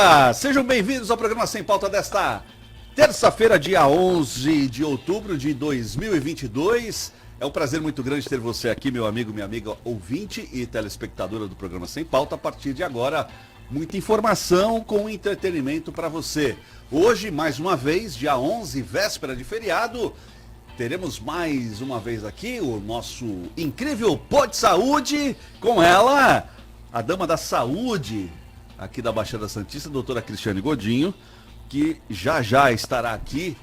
dia! Sejam bem-vindos ao programa Sem Pauta desta terça-feira, dia 11 de outubro de 2022. É um prazer muito grande ter você aqui, meu amigo, minha amiga ouvinte e telespectadora do programa Sem Pauta. A partir de agora, muita informação com entretenimento para você. Hoje, mais uma vez, dia 11, véspera de feriado, teremos mais uma vez aqui o nosso incrível Pô de Saúde, com ela, a dama da saúde aqui da Baixada Santista, a doutora Cristiane Godinho, que já estará aqui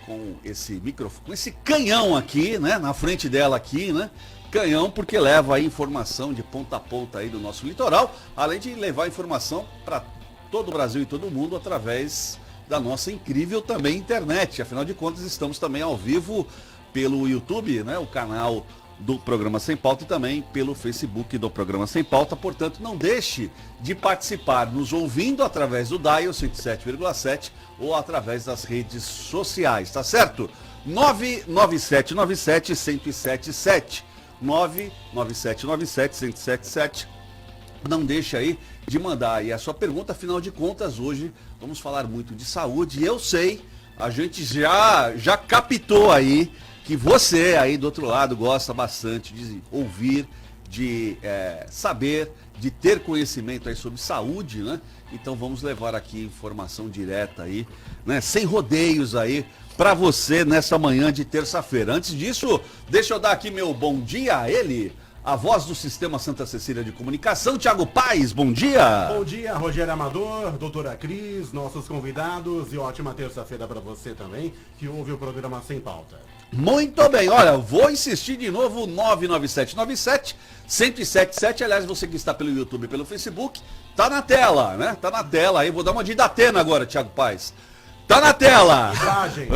com esse microfone, com esse canhão aqui, né, na frente dela aqui, né, canhão porque leva a informação de ponta a ponta aí do nosso litoral, além de levar informação para todo o Brasil e todo o mundo através da nossa incrível também internet. Afinal de contas, estamos também ao vivo pelo YouTube, né, o canal do Programa Sem Pauta e também pelo Facebook do Programa Sem Pauta. Portanto, não deixe de participar nos ouvindo através do Dial 107,7 ou através das redes sociais, tá certo? 99797-1077, 99797-1077. Não deixe aí de mandar aí a sua pergunta, afinal de contas, hoje vamos falar muito de saúde. E eu sei, a gente já captou aí que você aí do outro lado gosta bastante de ouvir, de saber, de ter conhecimento aí sobre saúde, né? Então vamos levar aqui informação direta aí, né? Sem rodeios aí para você nessa manhã de terça-feira. Antes disso, deixa eu dar aqui meu bom dia a ele, a voz do Sistema Santa Cecília de Comunicação, Thiago Paes, bom dia! Bom dia, Rogério Amador, doutora Cris, nossos convidados e ótima terça-feira para você também, que ouve o programa Sem Pauta. Muito bem, olha, vou insistir de novo, 99797-1077, aliás, você que está pelo YouTube e pelo Facebook, tá na tela, né? Tá na tela aí, vou dar uma de Datena agora, Thiago Paes. Tá na tela! Imagem!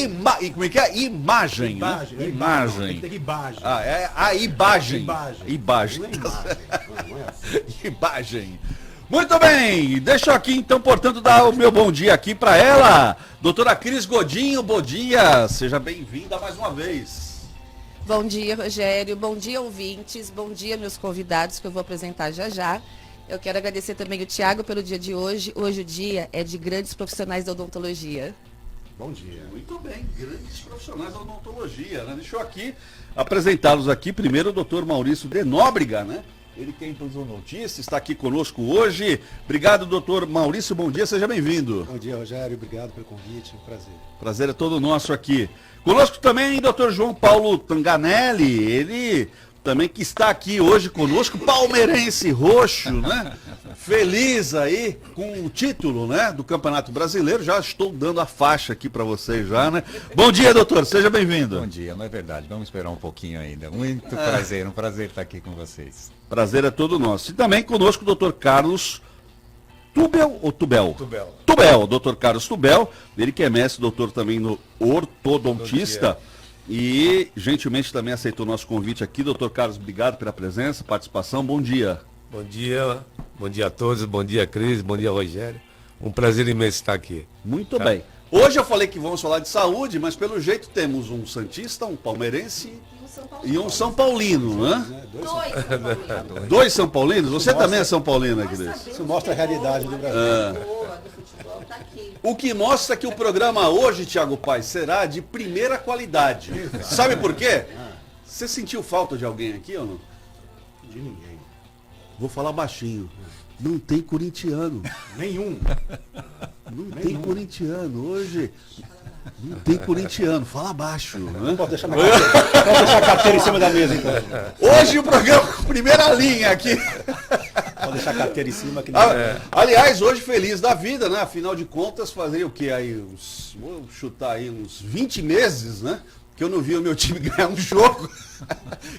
Imagem! Como é que é? Imagem, imagem, né? imagem. Tem que ter imagem. Ah, é a imagem. Imagem. Não é imagem. Não é assim. Imagem. Muito bem, deixa eu aqui então, portanto, dar o meu bom dia aqui para ela, doutora Cris Godinho, bom dia, seja bem-vinda mais uma vez. Bom dia, Rogério, bom dia, ouvintes, bom dia, meus convidados, que eu vou apresentar já. Eu quero agradecer também o Thiago pelo dia de hoje. Hoje o dia é de grandes profissionais da odontologia. Bom dia. Muito bem, grandes profissionais da odontologia, né? Deixa eu aqui apresentá-los aqui, primeiro o doutor Maurício de Nóbrega, né? Ele que é endodontista, está aqui conosco hoje. Obrigado, doutor Maurício, bom dia, seja bem-vindo. Bom dia, Rogério, obrigado pelo convite, um prazer. Prazer é todo nosso aqui. Conosco também, doutor João Paulo Tanganelli, ele também que está aqui hoje conosco, palmeirense roxo, né? Feliz aí com o título, né, do Campeonato Brasileiro. Já estou dando a faixa aqui para vocês já, né? Bom dia, doutor, seja bem-vindo. Bom dia, não é verdade, vamos esperar um pouquinho ainda. Muito prazer, um prazer estar aqui com vocês. Prazer é todo nosso. E também conosco o doutor Carlos Tubel ou Tubel? Tubel. Tubel, doutor Carlos Tubel, ele que é mestre, doutor também no ortodontista. E gentilmente também aceitou o nosso convite aqui. Doutor Carlos, obrigado pela presença, participação. Bom dia. Bom dia a todos, bom dia Cris, bom dia Rogério. Um prazer imenso estar aqui. Muito bem. Hoje eu falei que vamos falar de saúde, mas pelo jeito temos um santista, um palmeirense e um São Paulino, né? Dois São Paulinos? Você também é São Paulino, Cris? Isso mostra a realidade do Brasil. O que mostra que o programa hoje, Thiago Paes, será de primeira qualidade. Sabe por quê? Você sentiu falta de alguém aqui ou não? De ninguém. Vou falar baixinho. Não tem corintiano. Nenhum. Não tem corintiano. Hoje não tem corintiano. Fala baixo. Né? Pode deixar a carteira em cima da mesa, então. Hoje o programa, primeira linha aqui. Pode deixar a carteira em cima. Que Aliás, hoje feliz da vida, né? Afinal de contas, fazer o que aí? Vou chutar aí uns 20 meses, né? Que eu não vi o meu time ganhar um jogo.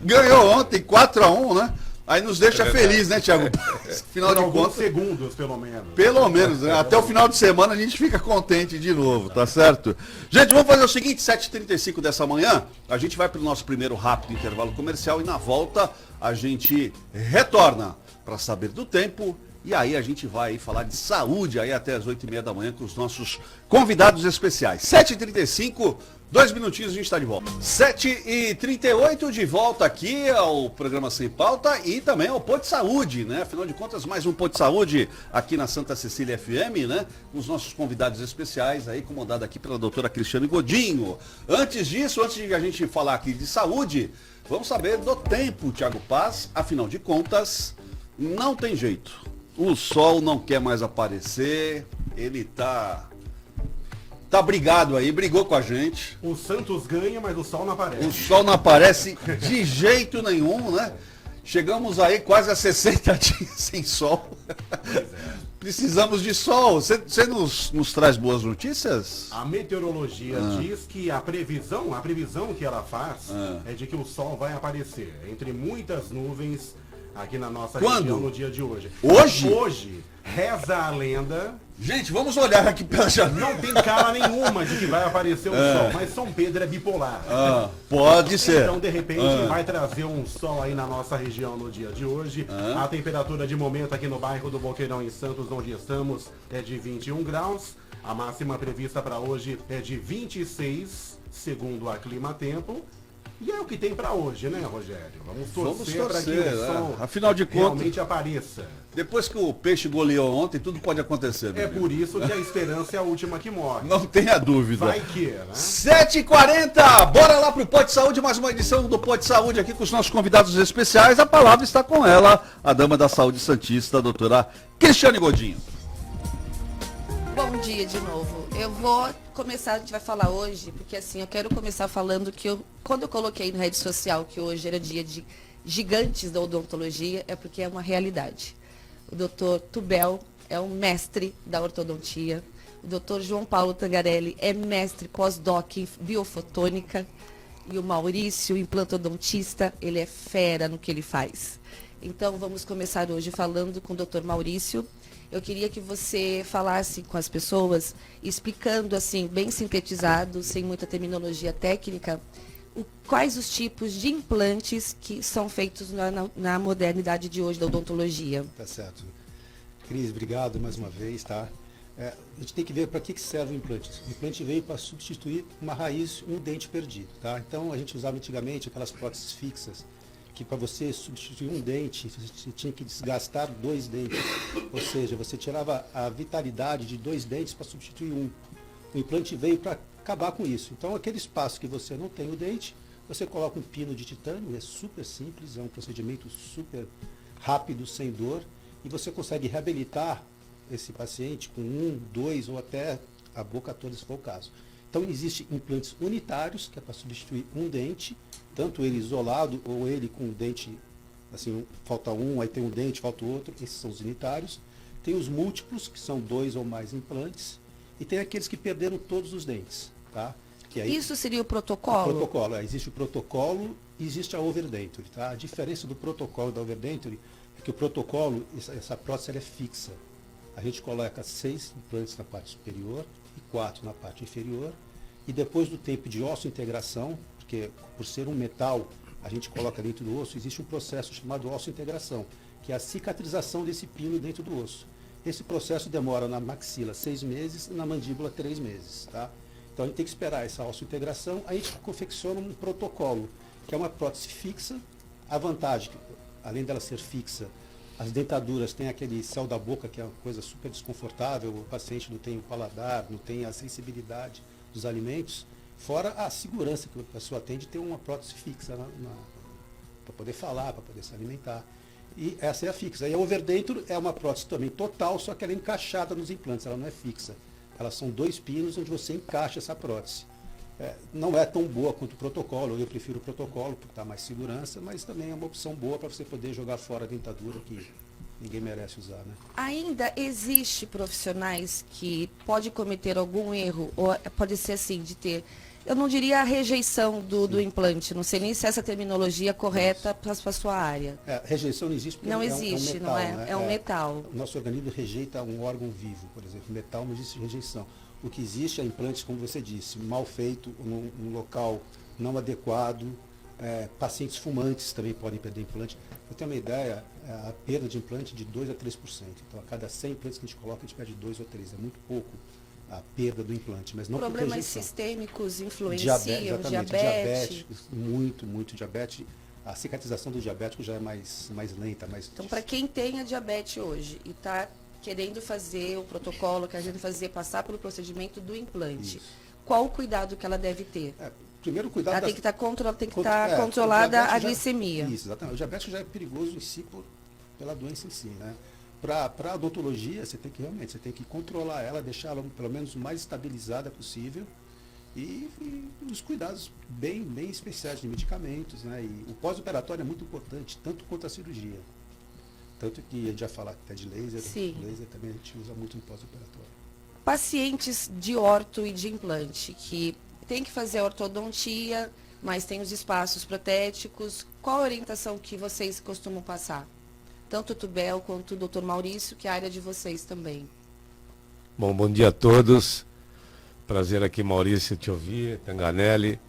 Ganhou ontem 4-1, né? Aí nos deixa feliz, né, Thiago? Afinal de contas, segundos, pelo menos. Pelo menos, né? Até o final de semana a gente fica contente de novo, tá certo? Gente, vamos fazer o seguinte, 7h35 dessa manhã, a gente vai para o nosso primeiro rápido intervalo comercial e na volta a gente retorna para saber do tempo E aí a gente vai falar de saúde aí até as 8h30 da manhã com os nossos convidados especiais. 7h35, 2 minutinhos a gente está de volta. 7h38 de volta aqui ao programa Sem Pauta e também ao Pô de Saúde, né? Afinal de contas, mais um Pô de Saúde aqui na Santa Cecília FM, né? Com os nossos convidados especiais aí, comandado aqui pela doutora Cristiane Godinho. Antes disso, antes de a gente falar aqui de saúde, vamos saber do tempo, Thiago Paz. Afinal de contas, não tem jeito. O sol não quer mais aparecer, ele tá brigado aí, brigou com a gente. O Santos ganha, mas o sol não aparece. O sol não aparece de jeito nenhum, né? Chegamos aí quase a 60 dias sem sol. Precisamos de sol. Você nos traz boas notícias? A meteorologia diz que a previsão que ela faz é de que o sol vai aparecer entre muitas nuvens aqui na nossa região no dia de hoje. Hoje? Hoje, reza a lenda. Gente, vamos olhar aqui pela janela. Não tem cara nenhuma de que vai aparecer o sol, mas São Pedro é bipolar. Pode ser. Então, de repente, vai trazer um sol aí na nossa região no dia de hoje. A temperatura de momento aqui no bairro do Boqueirão, em Santos, onde estamos, é de 21 graus. A máxima prevista para hoje é de 26, segundo a Clima Tempo. E é o que tem para hoje, né, Rogério? Vamos torcer para que o sol afinal de contas, realmente apareça. Depois que o peixe goleou ontem, tudo pode acontecer. É por isso que a esperança é a última que morre. Não tenha dúvida. Vai que, né? 7h40, bora lá pro Pô de Saúde, mais uma edição do Pô de Saúde aqui com os nossos convidados especiais. A palavra está com ela, a dama da saúde santista, a doutora Cristiane Godinho. Bom dia de novo. Eu vou começar, a gente vai falar hoje, porque assim, eu quero começar falando que quando eu coloquei na rede social que hoje era dia de gigantes da odontologia, é porque é uma realidade. O doutor Tubel é um mestre da ortodontia. O doutor João Paulo Tangarelli é mestre pós-doc em biofotônica. E o Maurício, implantodontista, ele é fera no que ele faz. Então, vamos começar hoje falando com o doutor Maurício. Eu queria que você falasse com as pessoas, explicando assim, bem sintetizado, sem muita terminologia técnica, quais os tipos de implantes que são feitos na modernidade de hoje da odontologia. Tá certo. Cris, obrigado mais uma vez, tá? A gente tem que ver para que serve o implante. O implante veio para substituir uma raiz, um dente perdido, tá? Então, a gente usava antigamente aquelas próteses fixas, que para você substituir um dente, você tinha que desgastar 2 dentes. Ou seja, você tirava a vitalidade de 2 dentes para substituir um. O implante veio para acabar com isso. Então, aquele espaço que você não tem o dente, você coloca um pino de titânio, é super simples, é um procedimento super rápido, sem dor, e você consegue reabilitar esse paciente com 1, 2 ou até a boca toda, se for o caso. Então, existem implantes unitários, que é para substituir um dente, tanto ele isolado ou ele com o dente, assim, falta um, aí tem um dente, falta o outro, esses são os unitários. Tem os múltiplos, que são 2 ou mais implantes, e tem aqueles que perderam todos os dentes, tá? Que aí, isso seria o protocolo? O protocolo, existe o protocolo e existe a overdenture, tá? A diferença do protocolo e da overdenture é que o protocolo, essa prótese ela é fixa. A gente coloca 6 implantes na parte superior e 4 na parte inferior, e depois do tempo de osso-integração, porque por ser um metal, a gente coloca dentro do osso, existe um processo chamado osso-integração, que é a cicatrização desse pino dentro do osso. Esse processo demora na maxila 6 meses e na mandíbula 3 meses, tá? Então a gente tem que esperar essa osso-integração, aí a gente confecciona um protocolo, que é uma prótese fixa. A vantagem, além dela ser fixa, as dentaduras têm aquele céu da boca, que é uma coisa super desconfortável, o paciente não tem o paladar, não tem a sensibilidade dos alimentos, fora a segurança que a pessoa tem de ter uma prótese fixa para poder falar, para poder se alimentar. E essa é a fixa. E a overdenture é uma prótese também total, só que ela é encaixada nos implantes, ela não é fixa. Elas são 2 pinos onde você encaixa essa prótese. Não é tão boa quanto o protocolo, eu prefiro o protocolo porque dá mais segurança, mas também é uma opção boa para você poder jogar fora a dentadura que ninguém merece usar, né? Ainda existe profissionais que pode cometer algum erro, ou pode ser assim, de ter, eu não diria a rejeição do implante, não sei nem se essa terminologia é correta para a sua área. Rejeição não existe porque não é existe, um metal, não é? Né? É um metal. O nosso organismo rejeita um órgão vivo, por exemplo. Metal não existe rejeição. O que existe é implantes, como você disse, mal feito, num local não adequado, Pacientes fumantes também podem perder implante. Para ter uma ideia, a perda de implante de 2 a 3%. Então, a cada 100 implantes que a gente coloca, a gente perde 2 ou 3. É muito pouco a perda do implante, mas não por Problemas rejeição. sistêmicos influenciam, Exatamente, diabetes. muito diabetes. A cicatrização do diabético já é mais lenta, mais... Então, para quem tem a diabetes hoje e está querendo fazer o protocolo, querendo passar pelo procedimento do implante, Isso. qual o cuidado que ela deve ter? Primeiro, cuidado Ela tem que estar controlada o a diabetes glicemia. Isso, exatamente. O diabetes já é perigoso em si pela doença em si, né? Para a odontologia, você tem que controlar ela, deixar ela pelo menos o mais estabilizada possível e os cuidados bem especiais de medicamentos, né? E o pós-operatório é muito importante, tanto quanto a cirurgia. Tanto que a gente já fala até de laser, Sim. laser também a gente usa muito no pós-operatório. Pacientes de orto e de implante, que tem que fazer a ortodontia, mas tem os espaços protéticos, qual a orientação que vocês costumam passar? Tanto o Tubel quanto o Dr. Maurício, que é a área de vocês também. Bom dia a todos. Prazer aqui, Maurício, te ouvir, Tanganelli.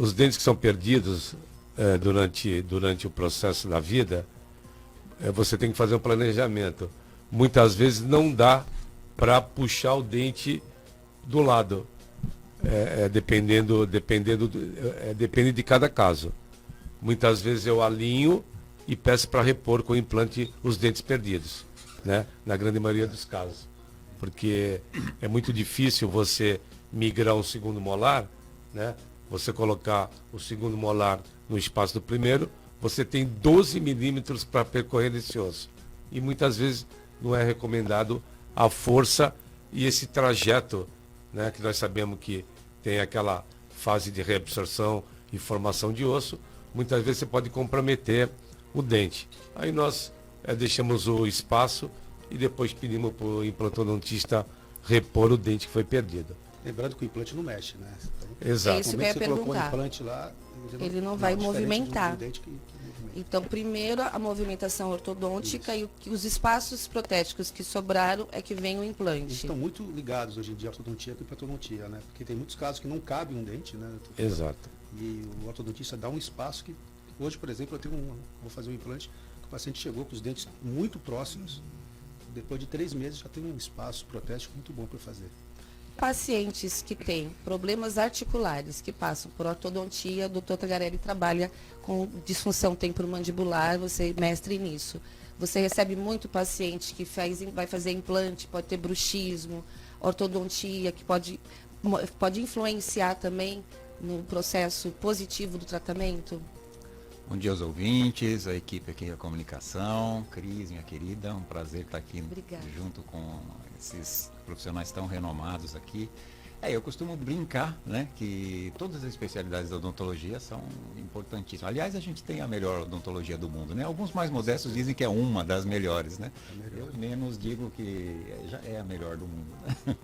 Os dentes que são perdidos durante o processo da vida, você tem que fazer um planejamento. Muitas vezes não dá para puxar o dente do lado. Depende de cada caso. Muitas vezes eu alinho e peço para repor com o implante os dentes perdidos, né? Na grande maioria dos casos. Porque é muito difícil você migrar um segundo molar, né? Você colocar o segundo molar no espaço do primeiro, você tem 12 milímetros para percorrer nesse osso. E muitas vezes não é recomendado a força e esse trajeto, né? Que nós sabemos que tem aquela fase de reabsorção e formação de osso, muitas vezes você pode comprometer o dente. Aí nós deixamos o espaço e depois pedimos para o implantodontista repor o dente que foi perdido. Lembrando que o implante não mexe, né? Então, Exato. Isso no que eu ia momento que você colocou o perguntar. implante lá, Ele não vai diferente movimentar. do dente que movimenta. Então, primeiro a movimentação ortodôntica e os espaços protéticos que sobraram é que vem o Eles implante. estão muito ligados hoje em dia à ortodontia com a implantodoncia, né? Porque tem muitos casos que não cabe um dente, né? Exato. E o ortodontista dá um espaço que... Hoje, por exemplo, vou fazer um implante, o paciente chegou com os dentes muito próximos, depois de 3 meses já tem um espaço protético muito bom para fazer. Pacientes que têm problemas articulares, que passam por ortodontia, o doutor Tagarelli trabalha com disfunção temporomandibular, você é mestre nisso. Você recebe muito paciente que vai fazer implante, pode ter bruxismo, ortodontia, que pode influenciar também no processo positivo do tratamento? Bom dia aos ouvintes, a equipe aqui da comunicação, Cris, minha querida, um prazer estar aqui Obrigada. junto com esses profissionais tão renomados aqui. Eu costumo brincar, né, que todas as especialidades da odontologia são importantíssimas. Aliás, a gente tem a melhor odontologia do mundo, né? Alguns mais modestos dizem que é uma das melhores, né? Eu menos digo que já é a melhor do mundo. Né?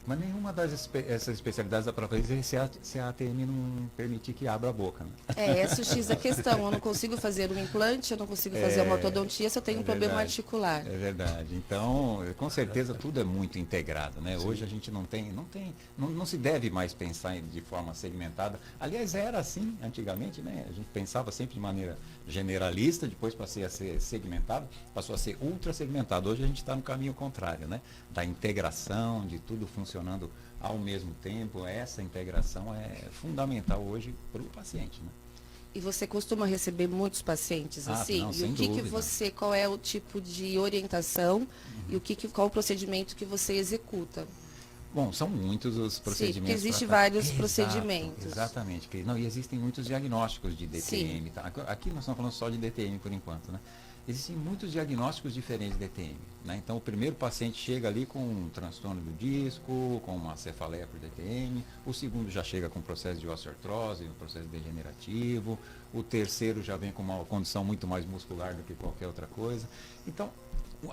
Mas nenhuma essas especialidades dá para fazer se a ATM não permitir que abra a boca. Né? Essa é o X da questão. Eu não consigo fazer um implante, eu não consigo fazer uma ortodontia se eu tenho um problema verdade, articular. É verdade. Então, com certeza tudo é muito integrado, né? Sim. Hoje a gente não se deve mais pensar de forma segmentada. Aliás, era assim antigamente, né? A gente pensava sempre de maneira generalista, depois passou a ser segmentado, passou a ser ultra segmentado. Hoje a gente está no caminho contrário, né? Da integração, de tudo funcionando ao mesmo tempo. Essa integração é fundamental hoje para o paciente, né? E você costuma receber muitos pacientes assim? Não, e sem dúvida. Qual é o tipo de orientação e qual o procedimento que você executa? Bom, são muitos os procedimentos. Sim, porque existem vários procedimentos. Exatamente. Não, e existem muitos diagnósticos de DTM. Tá? Aqui nós estamos falando só de DTM por enquanto, né? Existem muitos diagnósticos diferentes de DTM. Né? Então, o primeiro paciente chega ali com um transtorno do disco, com uma cefaleia por DTM. O segundo já chega com processo de osteoartrose, um processo degenerativo. O terceiro já vem com uma condição muito mais muscular do que qualquer outra coisa. Então,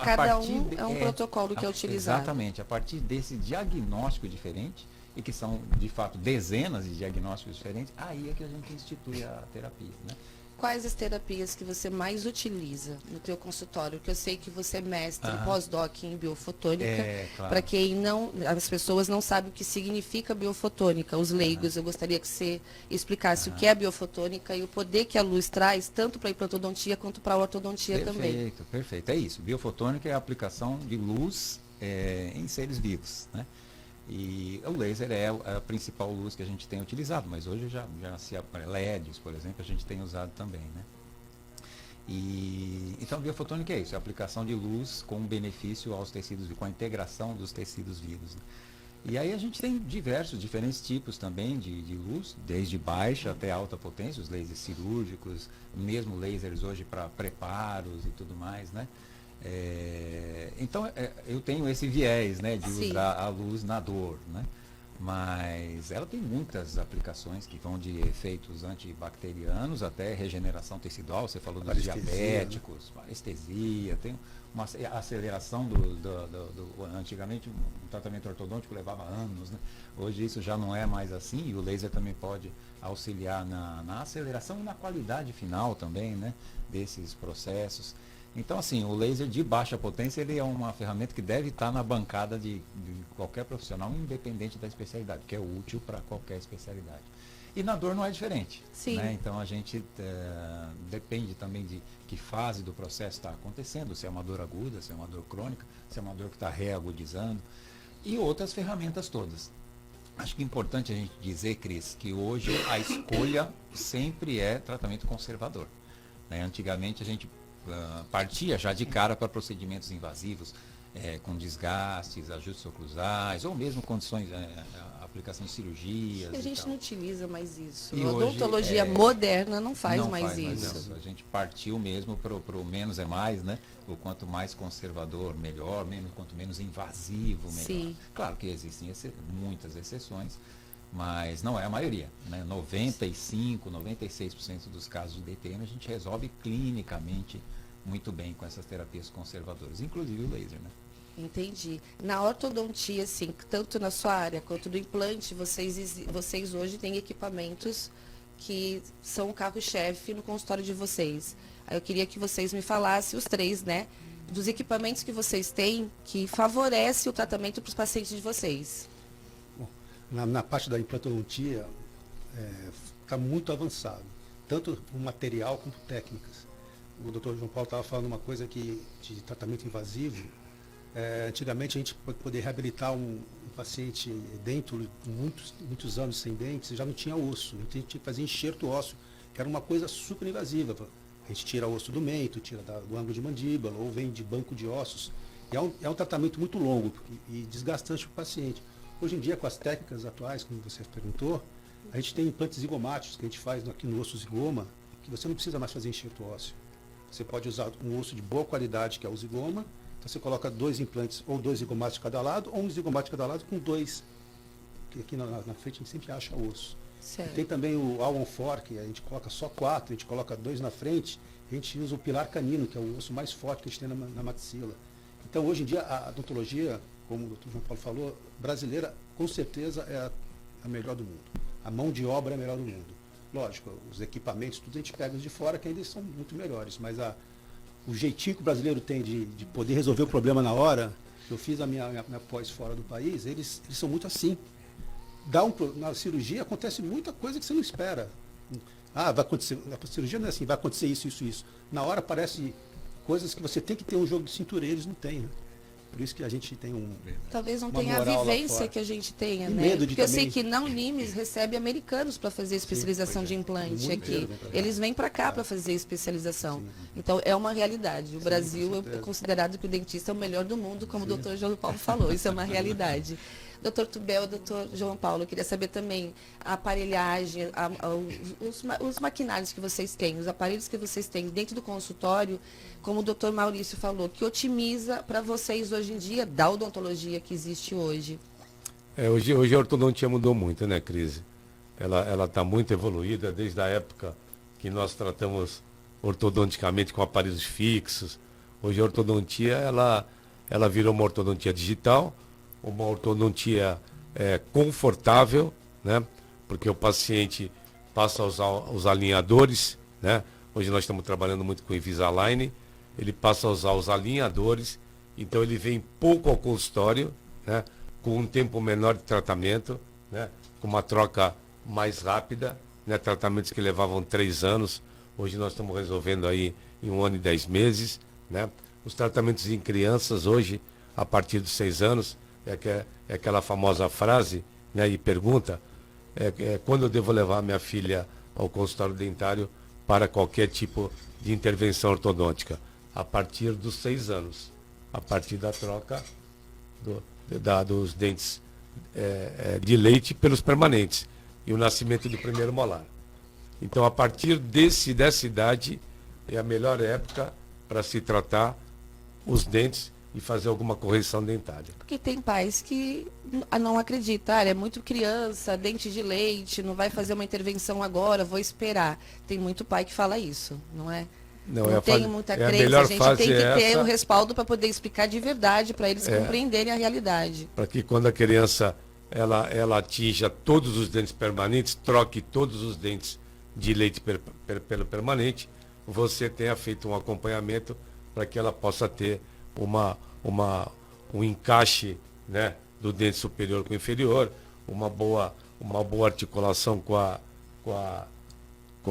cada um é um protocolo que é utilizado. Exatamente. A partir desse diagnóstico diferente, e que são, de fato, dezenas de diagnósticos diferentes, aí é que a gente institui a terapia. Né? quais as terapias que você mais utiliza no teu consultório? Que eu sei que você é mestre pós-doc em biofotônica. Claro. Para quem não, as pessoas não sabem o que significa biofotônica, os leigos, eu gostaria que você explicasse o que é biofotônica e o poder que a luz traz, tanto para a implantodontia quanto para a ortodontia também. Perfeito, perfeito. É isso. Biofotônica é a aplicação de luz em seres vivos, né? E o laser é a principal luz que a gente tem utilizado, mas hoje já se LEDs, por exemplo, a gente tem usado também, né? Então, biofotônica é isso, é a aplicação de luz com benefício aos tecidos vivos, com a integração dos tecidos vivos, né? E aí a gente tem diferentes tipos também de luz, desde baixa até alta potência, os lasers cirúrgicos, mesmo lasers hoje para preparos e tudo mais, né? Então eu tenho esse viés, né, de Sim. usar a luz na dor, né? Mas ela tem muitas aplicações que vão de efeitos antibacterianos até regeneração tecidual. Você falou dos Parestesia, diabéticos, parestesia, tem uma aceleração antigamente um tratamento ortodôntico levava anos, né? Hoje isso já não é mais assim, e o laser também pode auxiliar na aceleração e na qualidade final também, né, desses processos. Então, assim, o laser de baixa potência, ele é uma ferramenta que deve estar na bancada de qualquer profissional, independente da especialidade, que é útil para qualquer especialidade. E na dor não é diferente. Sim. Né? Então, a gente depende também de que fase do processo está acontecendo, se é uma dor aguda, se é uma dor crônica, se é uma dor que está reagudizando, e outras ferramentas todas. Acho que é importante a gente dizer, Cris, que hoje a escolha sempre é tratamento conservador. Né? Antigamente a gente partia já de cara para procedimentos invasivos, com desgastes, ajustes oclusais, ou mesmo condições, aplicação de cirurgias. A gente tal. não utiliza mais isso. E A hoje, odontologia moderna não faz não mais faz isso. A gente partiu mesmo para o menos é mais, né? O quanto mais conservador, melhor, quanto menos invasivo, melhor. Sim. Claro que existem muitas exceções, mas não é a maioria. Né? 95, 96% dos casos de DTM a gente resolve clinicamente muito bem com essas terapias conservadoras, inclusive o laser, né? Entendi. Na ortodontia, assim, tanto na sua área quanto no implante, vocês hoje têm equipamentos que são o carro-chefe no consultório de vocês. Aí eu queria que vocês me falassem, os três, né, dos equipamentos que vocês têm que favorece o tratamento para os pacientes de vocês. Bom, na parte da implantodontia, está muito avançado, tanto o material quanto técnicas. O doutor João Paulo estava falando uma coisa de tratamento invasivo. Antigamente a gente poder reabilitar um paciente dentro de muitos anos sem dentes, já não tinha osso, a gente tinha que fazer enxerto ósseo, que era uma coisa super invasiva. A gente tira osso do mento, tira do ângulo de mandíbula, ou vem de banco de ossos. E é um tratamento muito longo e desgastante para o paciente. Hoje em dia, com as técnicas atuais, como você perguntou, a gente tem implantes zigomáticos que a gente faz aqui no osso zigoma, que você não precisa mais fazer enxerto ósseo. Você pode usar um osso de boa qualidade, que é o zigoma. Então você coloca 2 implantes, ou 2 zigomatos de cada lado, ou um zigomate de cada lado com 2. Que aqui na frente a gente sempre acha osso. Certo. Tem também o Alon For, que a gente coloca só 4, a gente coloca 2 na frente. A gente usa o pilar canino, que é o osso mais forte que a gente tem na maxila. Então hoje em dia a odontologia, como o Dr. João Paulo falou, brasileira, com certeza é a melhor do mundo. A mão de obra é a melhor do mundo. Lógico, os equipamentos, tudo a gente pega os de fora, que ainda são muito melhores, mas o jeitinho que o brasileiro tem de poder resolver o problema na hora, eu fiz a minha pós fora do país, eles são muito assim. Na cirurgia acontece muita coisa que você não espera. Vai acontecer, a cirurgia não é assim, vai acontecer isso. Na hora aparece coisas que você tem que ter um jogo de cintura, eles não têm, né? Por isso que a gente tem Talvez não uma tenha a moral lá vivência fora. que a gente tenha, E né? medo de Porque eu sei também- que não Limes recebe americanos para fazer especialização de implante Muito aqui. dinheiro vem pra cá. Eles vêm para cá para fazer especialização. Então é uma realidade. O Brasil é certeza. considerado que o dentista é o melhor do mundo, como o doutor João Paulo falou. Isso é uma realidade. Doutor Tubel, doutor João Paulo, eu queria saber também a aparelhagem, os maquinários que vocês têm, os aparelhos que vocês têm dentro do consultório, como o doutor Maurício falou, que otimiza para vocês hoje em dia, da odontologia que existe hoje. Hoje a ortodontia mudou muito, né, Cris? Ela está muito evoluída desde a época que nós tratamos ortodonticamente com aparelhos fixos. Hoje a ortodontia, ela virou uma ortodontia digital, uma ortodontia confortável, né? Porque o paciente passa a usar os alinhadores, né? Hoje nós estamos trabalhando muito com o Invisalign. Ele passa a usar os alinhadores, então ele vem pouco ao consultório, né? Com um tempo menor de tratamento, né? Com uma troca mais rápida, né? Tratamentos que levavam 3 anos, hoje nós estamos resolvendo aí em 1 ano e 10 meses, né? Os tratamentos em crianças hoje, a partir dos 6 anos, é aquela famosa frase, né? E pergunta, quando eu devo levar minha filha ao consultório dentário para qualquer tipo de intervenção ortodôntica? A partir dos 6 anos, a partir da troca dos dentes de leite pelos permanentes e o nascimento do primeiro molar. Então, a partir dessa idade, é a melhor época para se tratar os dentes e fazer alguma correção dentária. Porque tem pais que não acreditam, é muito criança, dente de leite, não vai fazer uma intervenção agora, vou esperar. Tem muito pai que fala isso, não é? Não tenho muita crença, a gente tem que ter o respaldo para poder explicar de verdade, para eles compreenderem a realidade. Para que quando a criança ela atinja todos os dentes permanentes, troque todos os dentes de leite pelo permanente, você tenha feito um acompanhamento para que ela possa ter um encaixe, né, do dente superior com o inferior, uma boa articulação com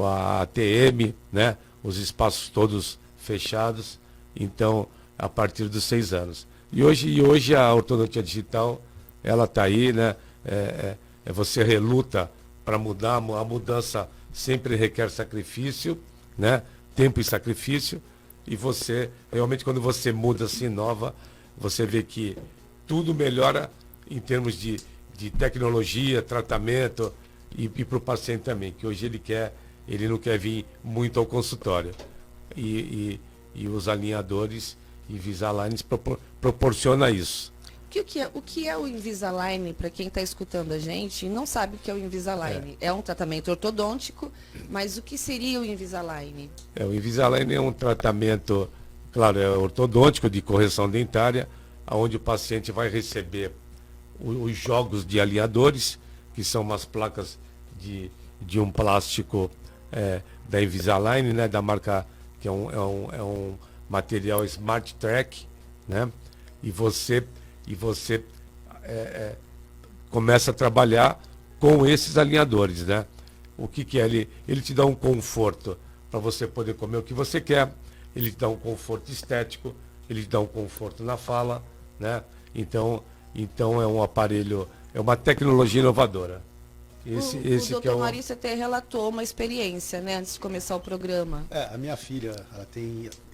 a ATM, né? Os espaços todos fechados, então, a partir dos 6 anos. E hoje a ortodontia digital, ela está aí, né? Você reluta para mudar, a mudança sempre requer sacrifício, né? Tempo e sacrifício, e você, realmente, quando você muda, se inova, você vê que tudo melhora em termos de tecnologia, tratamento, e para o paciente também, que hoje ele não quer vir muito ao consultório. E os alinhadores e Invisalign proporciona isso. O que é o Invisalign, para quem está escutando a gente e não sabe o que é o Invisalign? É um tratamento ortodôntico, mas o que seria o Invisalign? O Invisalign é um tratamento, claro, ortodôntico de correção dentária, onde o paciente vai receber os jogos de alinhadores, que são umas placas de um plástico da Invisalign, né, da marca, que é um material Smart Track, né? E você começa a trabalhar com esses alinhadores, né? O que é? Ele te dá um conforto para você poder comer o que você quer, ele te dá um conforto estético, ele te dá um conforto na fala, né? Então é um aparelho, é uma tecnologia inovadora. O doutor Maurício até relatou uma experiência, né, antes de começar o programa. A minha filha,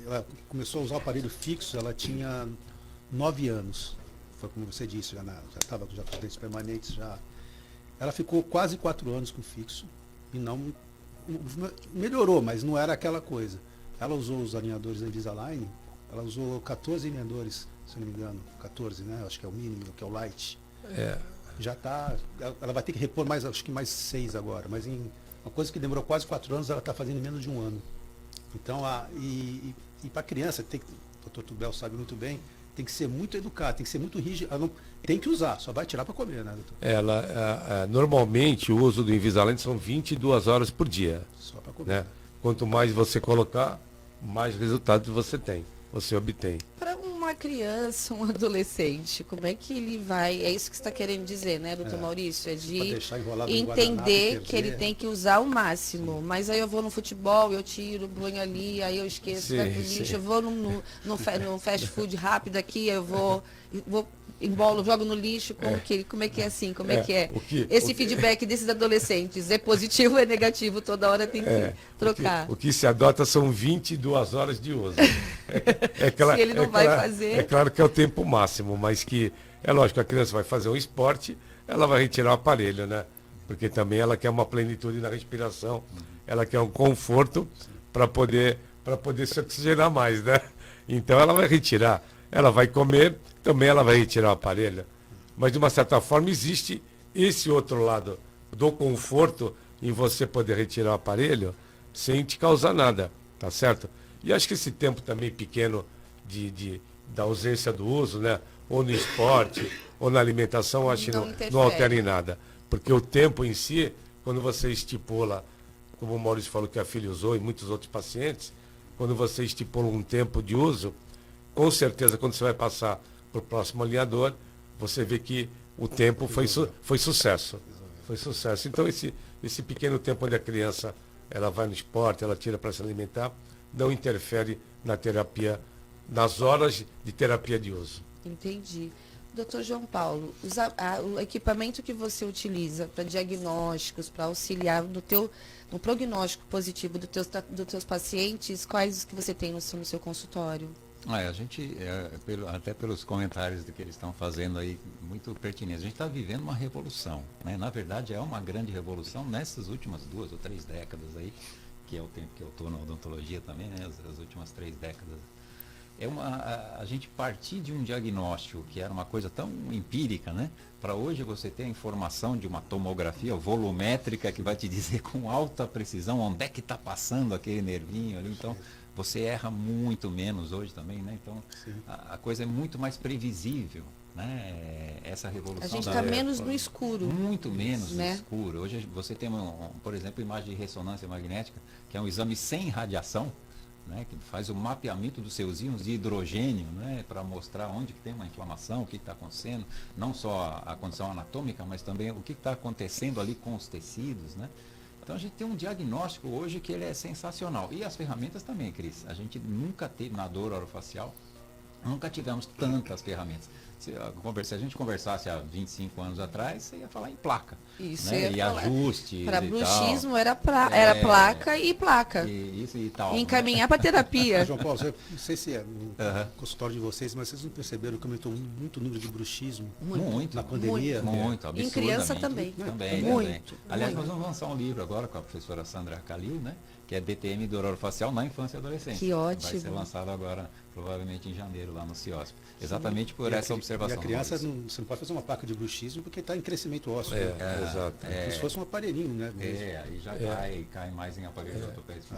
ela começou a usar o aparelho fixo, ela tinha 9 anos. Foi como você disse, já estava com os dentes permanentes já. Ela ficou quase 4 anos com fixo e não melhorou, mas não era aquela coisa. Ela usou os alinhadores da Invisalign, ela usou 14 alinhadores, se não me engano, 14, né? Acho que é o mínimo, que é o light. Já está, ela vai ter que repor acho que mais 6 agora, mas uma coisa que demorou quase 4 anos, ela está fazendo em menos de 1 ano. Então, e para a criança, o doutor Tubel sabe muito bem, tem que ser muito educado, tem que ser muito rígido, ela não, tem que usar, só vai tirar para comer, né, doutor? Normalmente o uso do Invisalign são 22 horas por dia. Só para comer. Né? Quanto mais você colocar, mais resultados você obtém. Para uma criança, um adolescente, como é que ele vai? É isso que você está querendo dizer, né, doutor Maurício? É de entender que ele tem que usar o máximo. Sim. Mas aí eu vou no futebol, eu tiro, ponho ali, aí eu esqueço, vai pro lixo, eu vou no fast food rápido aqui, eu vou embolo, jogo no lixo, como é que é assim? Como é que é? Esse feedback desses adolescentes é positivo ou é negativo? Toda hora tem que trocar. O que se adota são 22 horas de uso. Se ele não vai fazer. É claro que é o tempo máximo, mas que é lógico, a criança vai fazer um esporte, ela vai retirar o aparelho, né? Porque também ela quer uma plenitude na respiração, ela quer um conforto para poder se oxigenar mais, né? Então ela vai retirar, ela vai comer, também ela vai retirar o aparelho. Mas de uma certa forma existe esse outro lado do conforto em você poder retirar o aparelho sem te causar nada, tá certo? E acho que esse tempo também pequeno da ausência do uso, né? Ou no esporte, ou na alimentação, acho que não altera em nada. Porque o tempo em si, quando você estipula como o Maurício falou que a filha usou e muitos outros pacientes, quando você estipula um tempo de uso, com certeza quando você vai passar para o próximo alinhador, você vê que o tempo foi sucesso. Foi sucesso. Então esse pequeno tempo onde a criança ela vai no esporte, ela tira para se alimentar, não interfere na terapia, nas horas de terapia de uso. Entendi. Doutor João Paulo, o equipamento que você utiliza para diagnósticos, para auxiliar no prognóstico positivo dos teus pacientes, quais os que você tem no seu consultório? A gente, até pelos comentários que eles estão fazendo aí, muito pertinentes, a gente está vivendo uma revolução, né? Na verdade, é uma grande revolução nessas últimas 2 ou 3 décadas aí, que é o tempo que eu estou na odontologia também, né? As últimas 3 décadas. A gente partir de um diagnóstico que era uma coisa tão empírica, né? Para hoje você ter a informação de uma tomografia volumétrica que vai te dizer com alta precisão onde é que está passando aquele nervinho ali. Então, você erra muito menos hoje também, né? Então, a coisa é muito mais previsível, né? Essa revolução. A gente está menos no escuro. Muito menos né? no escuro. Hoje você tem, por exemplo, imagem de ressonância magnética, que é um exame sem radiação, né, que faz o mapeamento dos seus íons de hidrogênio, né, para mostrar onde que tem uma inflamação, o que está acontecendo, não só a condição anatômica, mas também o que está acontecendo ali com os tecidos, né? Então a gente tem um diagnóstico hoje que ele é sensacional. E as ferramentas também, Cris. A gente nunca teve na dor orofacial, nunca tivemos tantas ferramentas. Se a gente conversasse há 25 anos atrás, você ia falar em placa. Isso, né? e ajustes. Para e bruxismo tal. era placa e placa. Isso e tal. E encaminhar para terapia. João Paulo, não sei se é no consultório de vocês, mas vocês não perceberam que aumentou muito o número de bruxismo Muito. na pandemia? Muito, Em criança também. Também. Muito. Aliás, nós vamos lançar um livro agora com a professora Sandra Calil, né? Que é DTM dor orofacial na infância e adolescência. Que ótimo. Vai ser lançado agora, provavelmente em janeiro, lá no CIOSP. Exatamente por essa observação. E a criança, você não pode fazer uma placa de bruxismo porque está em crescimento ósseo. Exato. Como se fosse um aparelhinho, né? Aí já cai mais em aparelho ortopédico.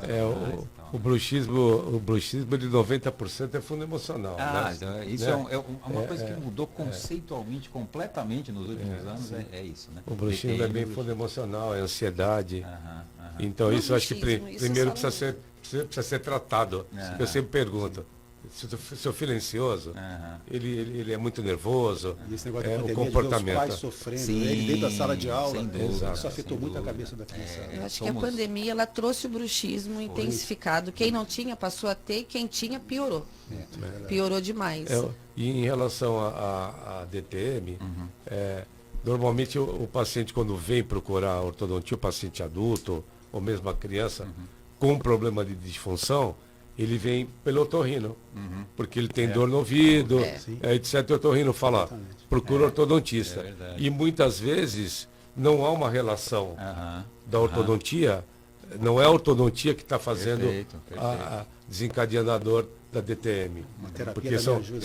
O bruxismo de 90% é fundo emocional. Né? Então, isso é uma coisa que mudou conceitualmente, completamente nos últimos anos, é isso, né? O bruxismo é bem fundo emocional, é ansiedade. Então No isso eu acho que bruxismo, isso primeiro só precisa ser tratado. Eu sempre pergunto, seu filho é ansioso, ele é muito nervoso, E esse negócio da o pandemia, comportamento. de ver os pais sofrendo, Sim, ele dentro da sala de aula, sem dúvida, isso afetou sem muito a dúvida. cabeça da criança. Eu acho que a pandemia ela trouxe o bruxismo intensificado. Quem não tinha passou a ter, quem tinha piorou. Piorou demais. E em relação a DTM, normalmente o paciente quando vem procurar ortodontia, o paciente adulto ou mesmo a criança com um problema de disfunção, ele vem pelo otorrino, porque ele tem dor no ouvido, etc. O otorrino fala, procura ortodontista. E muitas vezes não há uma relação da ortodontia, não é a ortodontia que está fazendo Perfeito. a desencadeando a dor da DTM. Porque ajuda.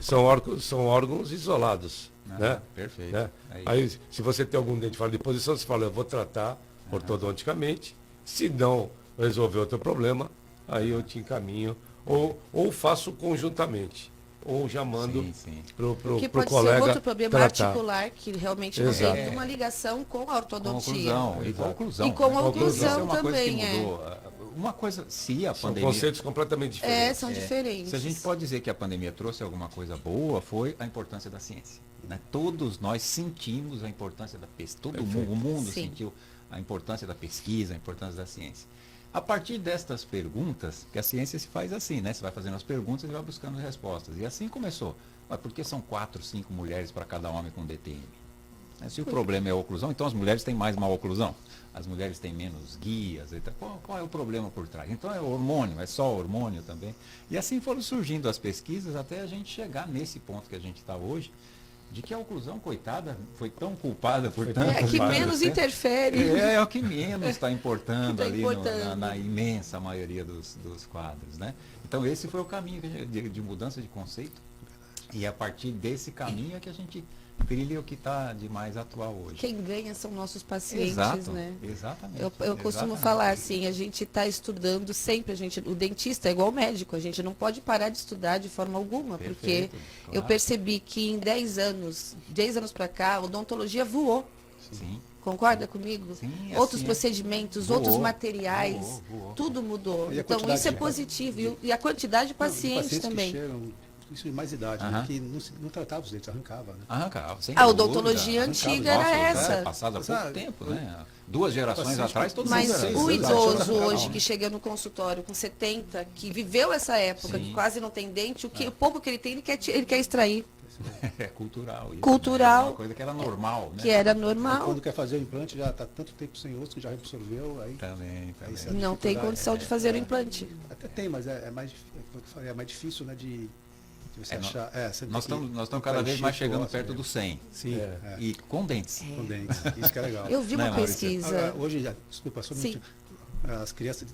são órgãos isolados. Né? Perfeito. Né? Aí, se você tem algum dente fora de posição, você fala, eu vou tratar ortodonticamente. Se não resolver outro problema, aí eu te encaminho. Ou faço conjuntamente. Ou já mando para o Que colega pode ser outro problema tratar. articular que realmente não tem uma ligação com a ortodontia. E com a oclusão. E com a Isso é oclusão uma coisa que também, mudou. Uma coisa, se a São pandemia... conceitos completamente diferentes. são diferentes. Se a gente pode dizer que a pandemia trouxe alguma coisa boa, foi a importância da ciência. Né? Todos nós sentimos a importância da pesquisa. O mundo Sim. sentiu a importância da pesquisa, a importância da ciência. A partir destas perguntas, que a ciência se faz assim, né? Você vai fazendo as perguntas e vai buscando as respostas. E assim começou. Mas por que são 4, 5 mulheres para cada homem com DTM? Se o problema é a oclusão, então as mulheres têm mais má oclusão. As mulheres têm menos guias. Então, qual é o problema por trás? Então é hormônio, é só hormônio também. E assim foram surgindo as pesquisas até a gente chegar nesse ponto que a gente está hoje, de que a oclusão, coitada, foi tão culpada por tantas É a que várias, menos né? interfere. É o que menos está importando Tá ali importando. na imensa maioria dos quadros, né? Então esse foi o caminho de mudança de conceito. E a partir desse caminho é que a gente trilha o que está de mais atual hoje. Quem ganha são nossos pacientes, Exato, né? exatamente. Eu costumo exatamente. falar assim, a gente está estudando sempre, o dentista é igual o médico, a gente não pode parar de estudar de forma alguma, porque Perfeito, eu percebi que em 10 anos para cá, a odontologia voou. Sim. Concorda comigo? Sim, Outros assim, procedimentos, voou, outros materiais, voou. tudo mudou. E a Então quantidade isso é de- positivo. E a quantidade de Não, pacientes pacientes também. que chegam, isso em mais idade, né, Aham. que não tratava os dentes, arrancava, né? Arrancava, sem A dúvida. odontologia Arrancava. antiga era Nossa, essa. é, passada há pouco Sabe, tempo, né? 2 gerações paciente atrás, todo Mas mundo era. seis o anos, idoso arrancava, hoje né? que chega no consultório com 70, que viveu essa época, Sim. que quase não tem dente, o pouco que ele tem, ele quer extrair, É cultural. Isso, Cultural. Né? Uma coisa que era normal, né? que era Aí normal. quando quer fazer o implante, já está tanto tempo sem osso que já absorveu, aí Também. Isso é Não tem dificuldade. condição de fazer o implante. até tem, mas é mais, como eu falei, é mais difícil, né, de você É, achar. Você Nós tem que estamos cada vez mais preencher o chegando osso, perto né? do 100. Sim, E com dentes. com dentes. Isso que é legal. Eu vi Né, uma Maurício? pesquisa. Agora, hoje, desculpa, só um Sim. minutinho. As crianças,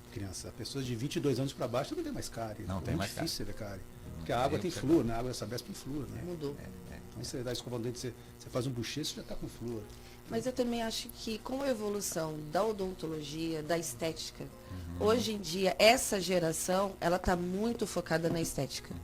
as pessoas de 22 anos para baixo não tem mais cárie. Não é tem muito mais cárie. difícil ver cárie. Porque a água tem flúor, né? A água da Sabesp tem flúor, né? Mudou. Então você dá escova no dente, você faz um bochecho, você já está com flúor. Mas eu também acho que com a evolução da odontologia, da estética, hoje em dia, essa geração, ela está muito focada na estética.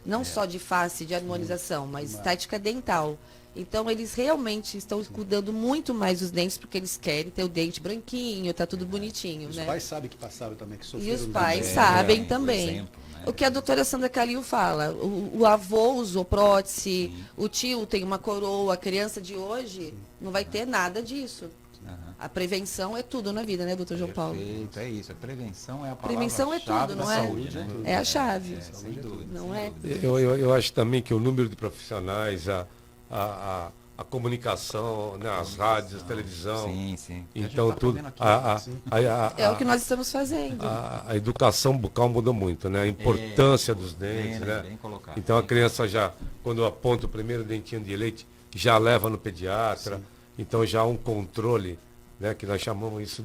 Não só de face, de harmonização, mas estética dental. Então, eles realmente estão cuidando muito mais dos dentes, porque eles querem ter o dente branquinho, tá tudo bonitinho, Os né? pais sabem que passaram também, que E sofreram. os no pais dente. sabem por também. exemplo, né? O que a doutora Sandra Calil fala, o avô usou prótese, o tio tem uma coroa, a criança de hoje não vai ter nada disso. Aham. A prevenção é tudo na vida, né, doutor João Paulo? Perfeito, é isso. A prevenção é a palavra Prevenção é tudo, não da é? saúde, né? É a chave. Sem dúvida. Não sem é? dúvida. Eu acho também que o número de profissionais, a comunicação, né, as rádios, a televisão, Sim, sim. A gente então tá tudo, fazendo aqui, É o que nós estamos fazendo. a educação bucal mudou muito, né? A importância dos dentes, né? Bem colocado. Então a criança já, quando aponta o primeiro dentinho de leite, já leva no pediatra. Então já há um controle, né? Que nós chamamos isso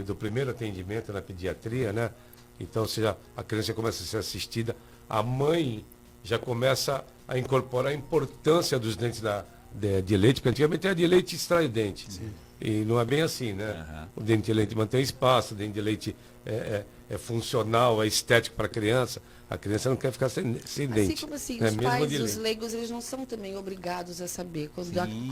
do primeiro atendimento na pediatria, né? Então a criança começa a ser assistida, a mãe já começa a incorporar a importância dos dentes de leite, porque antigamente era de leite extrai o dente. E não é bem assim, né? Aham. O dente de leite mantém espaço, o dente de leite é funcional, é estético para a criança. A criança não quer ficar sem Assim dente. como assim, né? os Mesmo pais, de os leite. leigos, eles não são também obrigados a saber. Quando, Sim.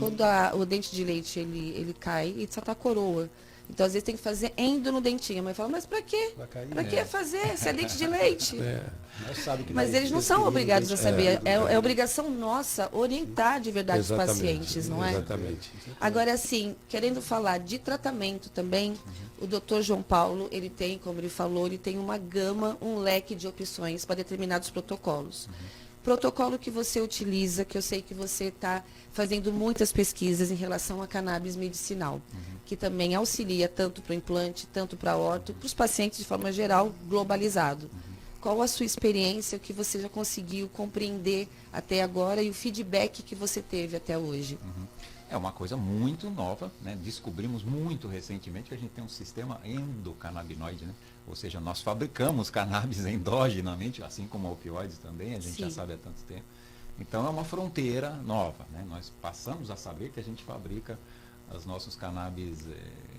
o dente de leite ele cai, ele só tá coroa. Então, às vezes, tem que fazer endo no dentinho. A mãe fala, mas pra quê? Vai cair, Pra né? que fazer? Se é dente de leite. Nós sabemos que Mas vai eles não ter são perigo, obrigados a dente saber. caído, É obrigação nossa orientar de verdade os Exatamente, pacientes, não é? Exatamente. Agora, assim, querendo falar de tratamento também, o doutor João Paulo, ele tem, como ele falou, ele tem uma gama, um leque de opções para determinados protocolos. Protocolo que você utiliza, que eu sei que você está fazendo muitas pesquisas em relação a cannabis medicinal, que também auxilia tanto para o implante, tanto para a orto, para os pacientes de forma geral, globalizado. Qual a sua experiência, o que você já conseguiu compreender até agora e o feedback que você teve até hoje? É uma coisa muito nova, né? Descobrimos muito recentemente que a gente tem um sistema endocannabinoide, né? Ou seja, nós fabricamos cannabis endogenamente, assim como opioides também, a gente já Sim. sabe há tanto tempo. Então é uma fronteira nova, né? Nós passamos a saber que a gente fabrica os nossos cannabis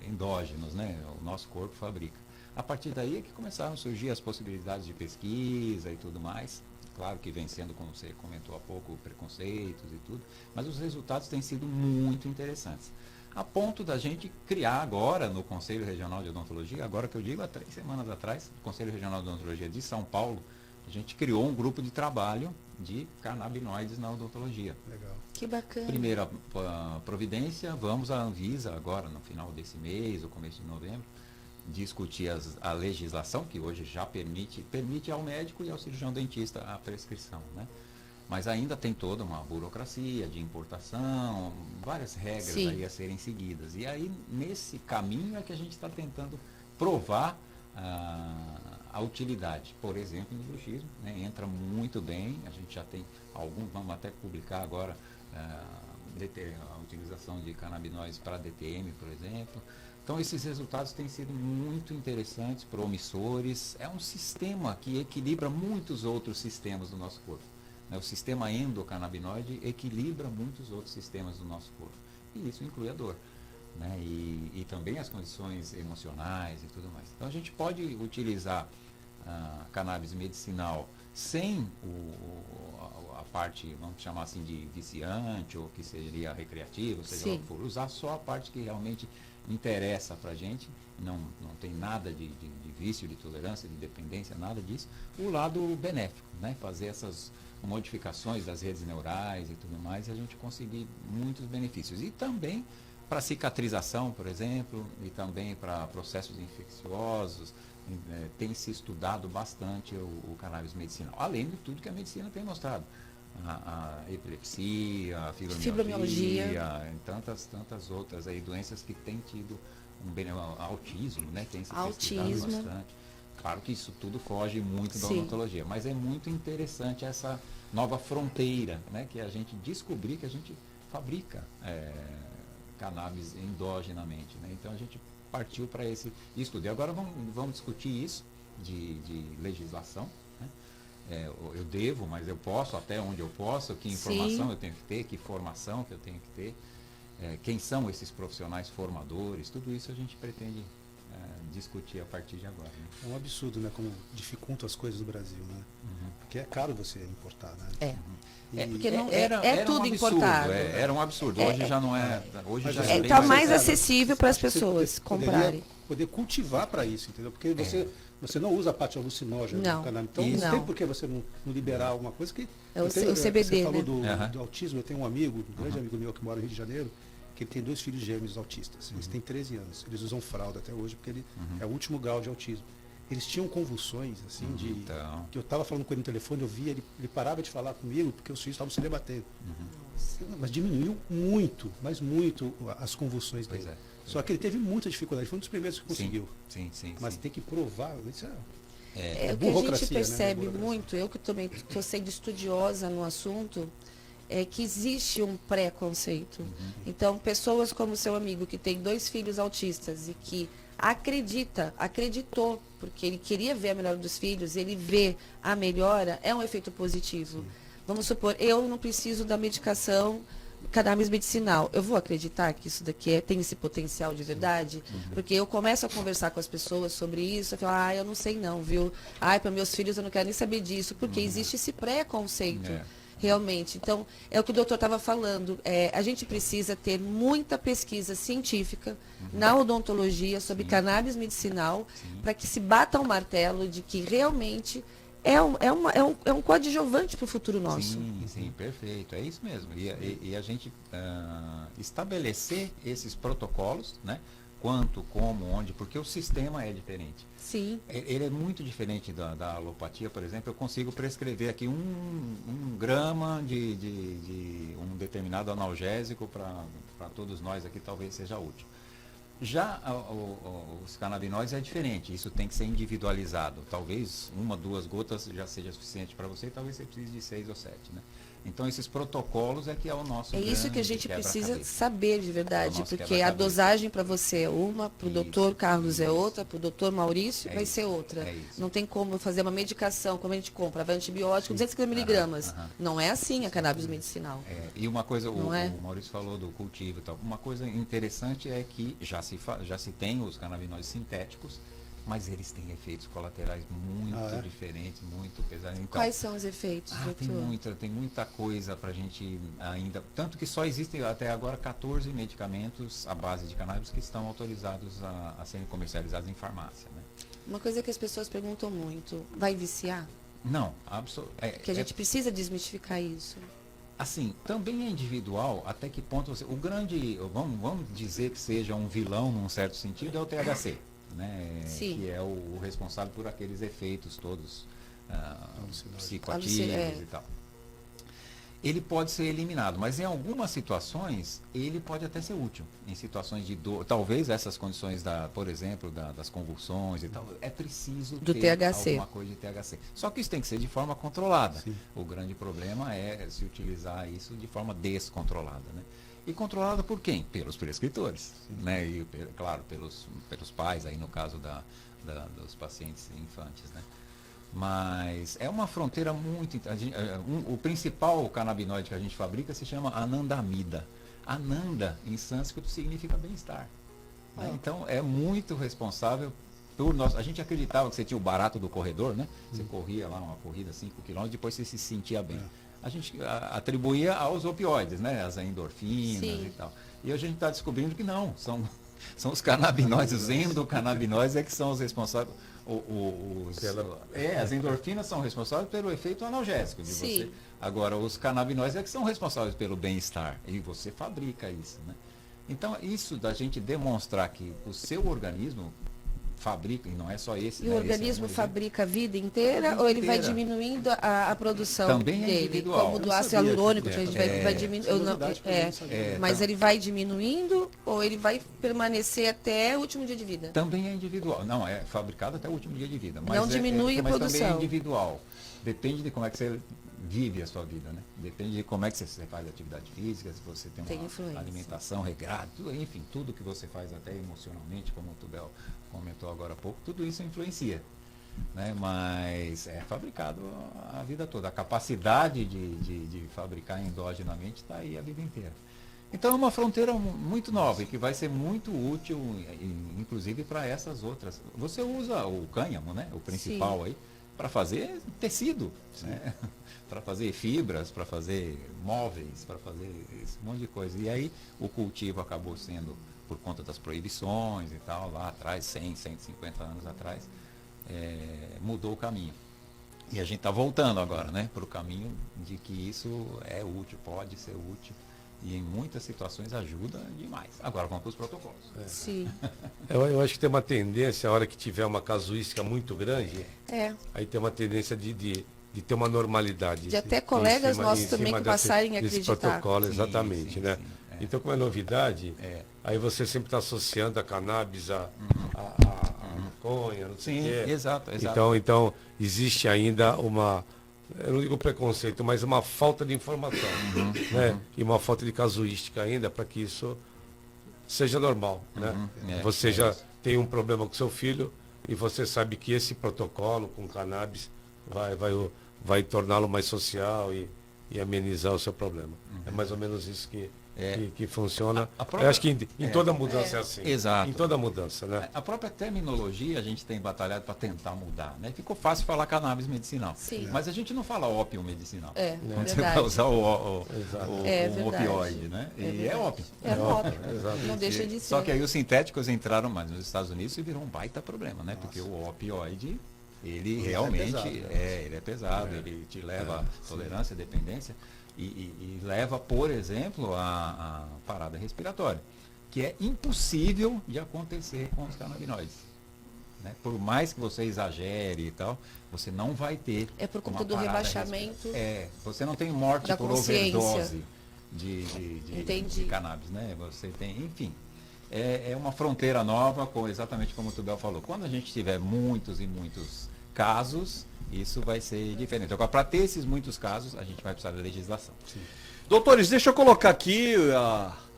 endógenos, né? O nosso corpo fabrica. A partir daí é que começaram a surgir as possibilidades de pesquisa e tudo mais. Claro que vem sendo, como você comentou há pouco, preconceitos e tudo, mas os resultados têm sido muito interessantes. A ponto da gente criar agora no Conselho Regional de Odontologia, agora que eu digo, há 3 semanas atrás, no Conselho Regional de Odontologia de São Paulo, a gente criou um grupo de trabalho de canabinoides na odontologia. Legal. Que bacana. Primeira providência, vamos à Anvisa agora, no final desse mês, ou começo de novembro, discutir a legislação, que hoje já permite ao médico e ao cirurgião dentista a prescrição, né? Mas ainda tem toda uma burocracia de importação, várias regras Sim. aí a serem seguidas. E aí, nesse caminho é que a gente está tentando provar a utilidade. Por exemplo, no bruxismo, né? Entra muito bem, a gente já tem alguns, vamos até publicar agora a utilização de canabinoides para DTM, por exemplo. Então, esses resultados têm sido muito interessantes, promissores. É um sistema que equilibra muitos outros sistemas do nosso corpo. Né? O sistema endocannabinoide equilibra muitos outros sistemas do nosso corpo. E isso inclui a dor. Né? E também as condições emocionais e tudo mais. Então, a gente pode utilizar a cannabis medicinal sem a parte, vamos chamar assim, de viciante, ou que seria recreativa, seja Sim. lá o que for, usar só a parte que realmente interessa para a gente, não tem nada de vício, de tolerância, de dependência, nada disso. O lado benéfico, né? Fazer essas modificações das redes neurais e tudo mais, e a gente conseguir muitos benefícios. E também para cicatrização, por exemplo, e também para processos infecciosos, tem se estudado bastante o cannabis medicinal, além de tudo que a medicina tem mostrado. A epilepsia, a fibromialgia, e tantas outras aí, doenças que têm tido autismo, né? Tem se pesquisado Autismo. bastante. Claro que isso tudo foge muito da Sim. odontologia, mas é muito interessante essa nova fronteira, né? Que a gente descobrir que a gente fabrica cannabis endogenamente, né? Então a gente partiu para esse estudo. E agora vamos discutir isso de legislação, né? Eu devo, mas eu posso, até onde eu posso, que informação Sim. eu tenho que ter, que formação que eu tenho que ter, quem são esses profissionais formadores, tudo isso a gente pretende discutir a partir de agora. Né? É um absurdo, né? Como dificulta as coisas no Brasil, né? Porque é caro você importar, né? Porque não, Era tudo um absurdo, importado. era um absurdo. Hoje já não é. Hoje Mas já assim, é bem Tá mais necessário. acessível para as Você pessoas poderia comprarem. poder cultivar para isso, entendeu? Porque você não usa a parte alucinógena Não. do cannabis. Então Isso. não tem Não. por que você não liberar alguma coisa que... É o eu tenho- CBD, Você falou né? do autismo, eu tenho um amigo, um grande amigo meu que mora no Rio de Janeiro, que ele tem 2 filhos gêmeos autistas. Eles têm 13 anos. Eles usam fralda até hoje porque ele é o último grau de autismo. Eles tinham convulsões, assim, Então. que eu estava falando com ele no telefone, eu via, ele parava de falar comigo porque os filhos estavam se debatendo. Mas diminuiu muito, mas muito as convulsões Pois dele. é. Só que ele teve muita dificuldade, foi um dos primeiros que conseguiu. Sim. Mas tem que provar, isso O que a gente burocracia, né? percebe Burocracia. muito, eu que também estou sendo estudiosa no assunto, é que existe um preconceito. Então, pessoas como seu amigo, que tem 2 filhos autistas e que acreditou, porque ele queria ver a melhora dos filhos, ele vê a melhora, é um efeito positivo. Vamos supor, eu não preciso da medicação cannabis medicinal. Eu vou acreditar que isso daqui tem esse potencial de verdade? Porque eu começo a conversar com as pessoas sobre isso, eu falo, eu não sei não, viu? Para meus filhos eu não quero nem saber disso, porque existe esse preconceito. Realmente. Então, é o que o doutor estava falando. A gente precisa ter muita pesquisa científica na odontologia sobre cannabis medicinal para que se bata um martelo de que realmente é um coadjuvante para o futuro nosso. Sim, perfeito. É isso mesmo. E a gente estabelecer esses protocolos, né? Quanto, como, onde, porque o sistema é diferente. Sim. Ele é muito diferente da alopatia, por exemplo. Eu consigo prescrever aqui um grama de um determinado analgésico para todos nós aqui, talvez seja útil. Já os canabinoides é diferente, isso tem que ser individualizado. Talvez 1, 2 gotas já seja suficiente para você, talvez você precise de 6 ou 7, né? Então esses protocolos é que é o nosso isso que a gente precisa saber de verdade, É o nosso porque a quebra-cabeça. dosagem para você é uma, para o Isso, doutor Carlos é outra, para o doutor Maurício É vai isso, ser outra. é isso. Não tem como fazer uma medicação, como a gente compra, vai antibiótico, 250 miligramas. Não é assim a cannabis medicinal. E uma coisa, Não é? o Maurício falou do cultivo e tal. Uma coisa interessante é que já se tem os canabinoides sintéticos, mas eles têm efeitos colaterais muito diferentes, muito pesados. Então, Quais são os efeitos, doutor? tem muita coisa para a gente ainda. Tanto que só existem até agora 14 medicamentos à base de cannabis que estão autorizados a serem comercializados em farmácia. Né? Uma coisa que as pessoas perguntam muito, vai viciar? Não, absolutamente. Que a gente precisa desmistificar isso. Assim, também é individual até que ponto você. O grande, vamos dizer que seja um vilão num certo sentido, é o THC. Né, Sim. que é o responsável por aqueles efeitos todos psicoativos e tal. Ele pode ser eliminado, mas em algumas situações ele pode até ser útil. Em situações de dor, talvez essas condições, por exemplo, das convulsões e tal, é preciso Do ter THC. alguma coisa de THC. Só que isso tem que ser de forma controlada. Sim. O grande problema é se utilizar isso de forma descontrolada. Né? E controlado por quem? Pelos prescritores, né? E, claro, pelos pais, aí no caso dos pacientes infantes, né? Mas é uma fronteira muito... o principal canabinoide que a gente fabrica se chama anandamida. Ananda, em sânscrito, significa bem-estar. Né? Então, é muito responsável por nós. A gente acreditava que você tinha o barato do corredor, né? Você corria lá uma corrida 5 km, depois você se sentia bem. a gente atribuía aos opioides, né? As endorfinas Sim. e tal. E a gente está descobrindo que não, são os canabinoides, os endocannabinoides que são os responsáveis. As endorfinas são responsáveis pelo efeito analgésico de Sim. você. Agora, os canabinoides que são responsáveis pelo bem-estar. E você fabrica isso, né? Então, isso da gente demonstrar que o seu organismo fabrica, e não é só esse. E né? o Esse organismo é um fabrica a vida inteira A vida ou ele vai inteira. diminuindo a produção Também é dele? individual. Como Eu do não ácido sabia hialurônico, que que a gente é. vai diminuindo. Essa novidade que eu não sabia. Mas ele vai diminuindo ou ele vai permanecer até o último dia de vida? Também é individual. Não, é fabricado até o último dia de vida. Mas Não diminui a mas também é produção. individual. Depende de como é que você vive a sua vida, né? Depende de como é que você faz atividade física, se você tem Tem uma influência. alimentação regrada, enfim, tudo que você faz até emocionalmente, como o Tubel comentou agora há pouco, tudo isso influencia. Né? Mas é fabricado a vida toda. A capacidade de fabricar endogenamente está aí a vida inteira. Então é uma fronteira muito nova e que vai ser muito útil, inclusive para essas outras. Você usa o cânhamo, né? O principal Sim. aí, para fazer tecido, né? Para fazer fibras, para fazer móveis, para fazer esse monte de coisa. E aí o cultivo acabou sendo, por conta das proibições e tal, lá atrás, 100, 150 anos atrás, mudou o caminho. E a gente está voltando agora, né, para o caminho de que isso é útil, pode ser útil. E em muitas situações ajuda demais. Agora vamos para os protocolos. Sim. Eu acho que tem uma tendência, a hora que tiver uma casuística muito grande, É. aí tem uma tendência de ter uma normalidade. De até colegas nossos em também cima que passarem a desse acreditar. protocolo, Sim, exatamente, sim, né? sim, Então, como é novidade, É. aí você sempre está associando a cannabis a maconha, não sei o Sim, quê. exato, exato. Então, existe ainda uma, eu não digo preconceito, mas uma falta de informação, né? E uma falta de casuística ainda para que isso seja normal, né? Você já tem um problema com seu filho e você sabe que esse protocolo com cannabis vai torná-lo mais social e amenizar o seu problema. É mais ou menos isso que funciona. A própria- Eu acho que em toda mudança é assim. Exato. Em toda mudança, né? A própria terminologia a gente tem batalhado para tentar mudar, né? Ficou fácil falar cannabis medicinal. Sim. Mas a gente não fala ópio medicinal. É, Quando você verdade. vai usar o É verdade. opioide, né? E é verdade. ópio. É óbvio. Não deixa de ser. Só que aí os sintéticos entraram mais nos Estados Unidos e virou um baita problema, né? Porque o opioide, ele realmente pesado, né? ele é pesado, ele te leva à tolerância, dependência e leva, por exemplo, a parada respiratória, que é impossível de acontecer com os canabinoides. Né? Por mais que você exagere e tal, você não vai ter. É por conta uma do parada rebaixamento. você não tem morte da por consciência. overdose de Entendi. cannabis, né? Você tem, enfim. É uma fronteira nova, exatamente como o Tubel falou. Quando a gente tiver muitos e muitos casos, isso vai ser diferente. Agora, para ter esses muitos casos, a gente vai precisar de legislação. Doutores, deixa eu colocar aqui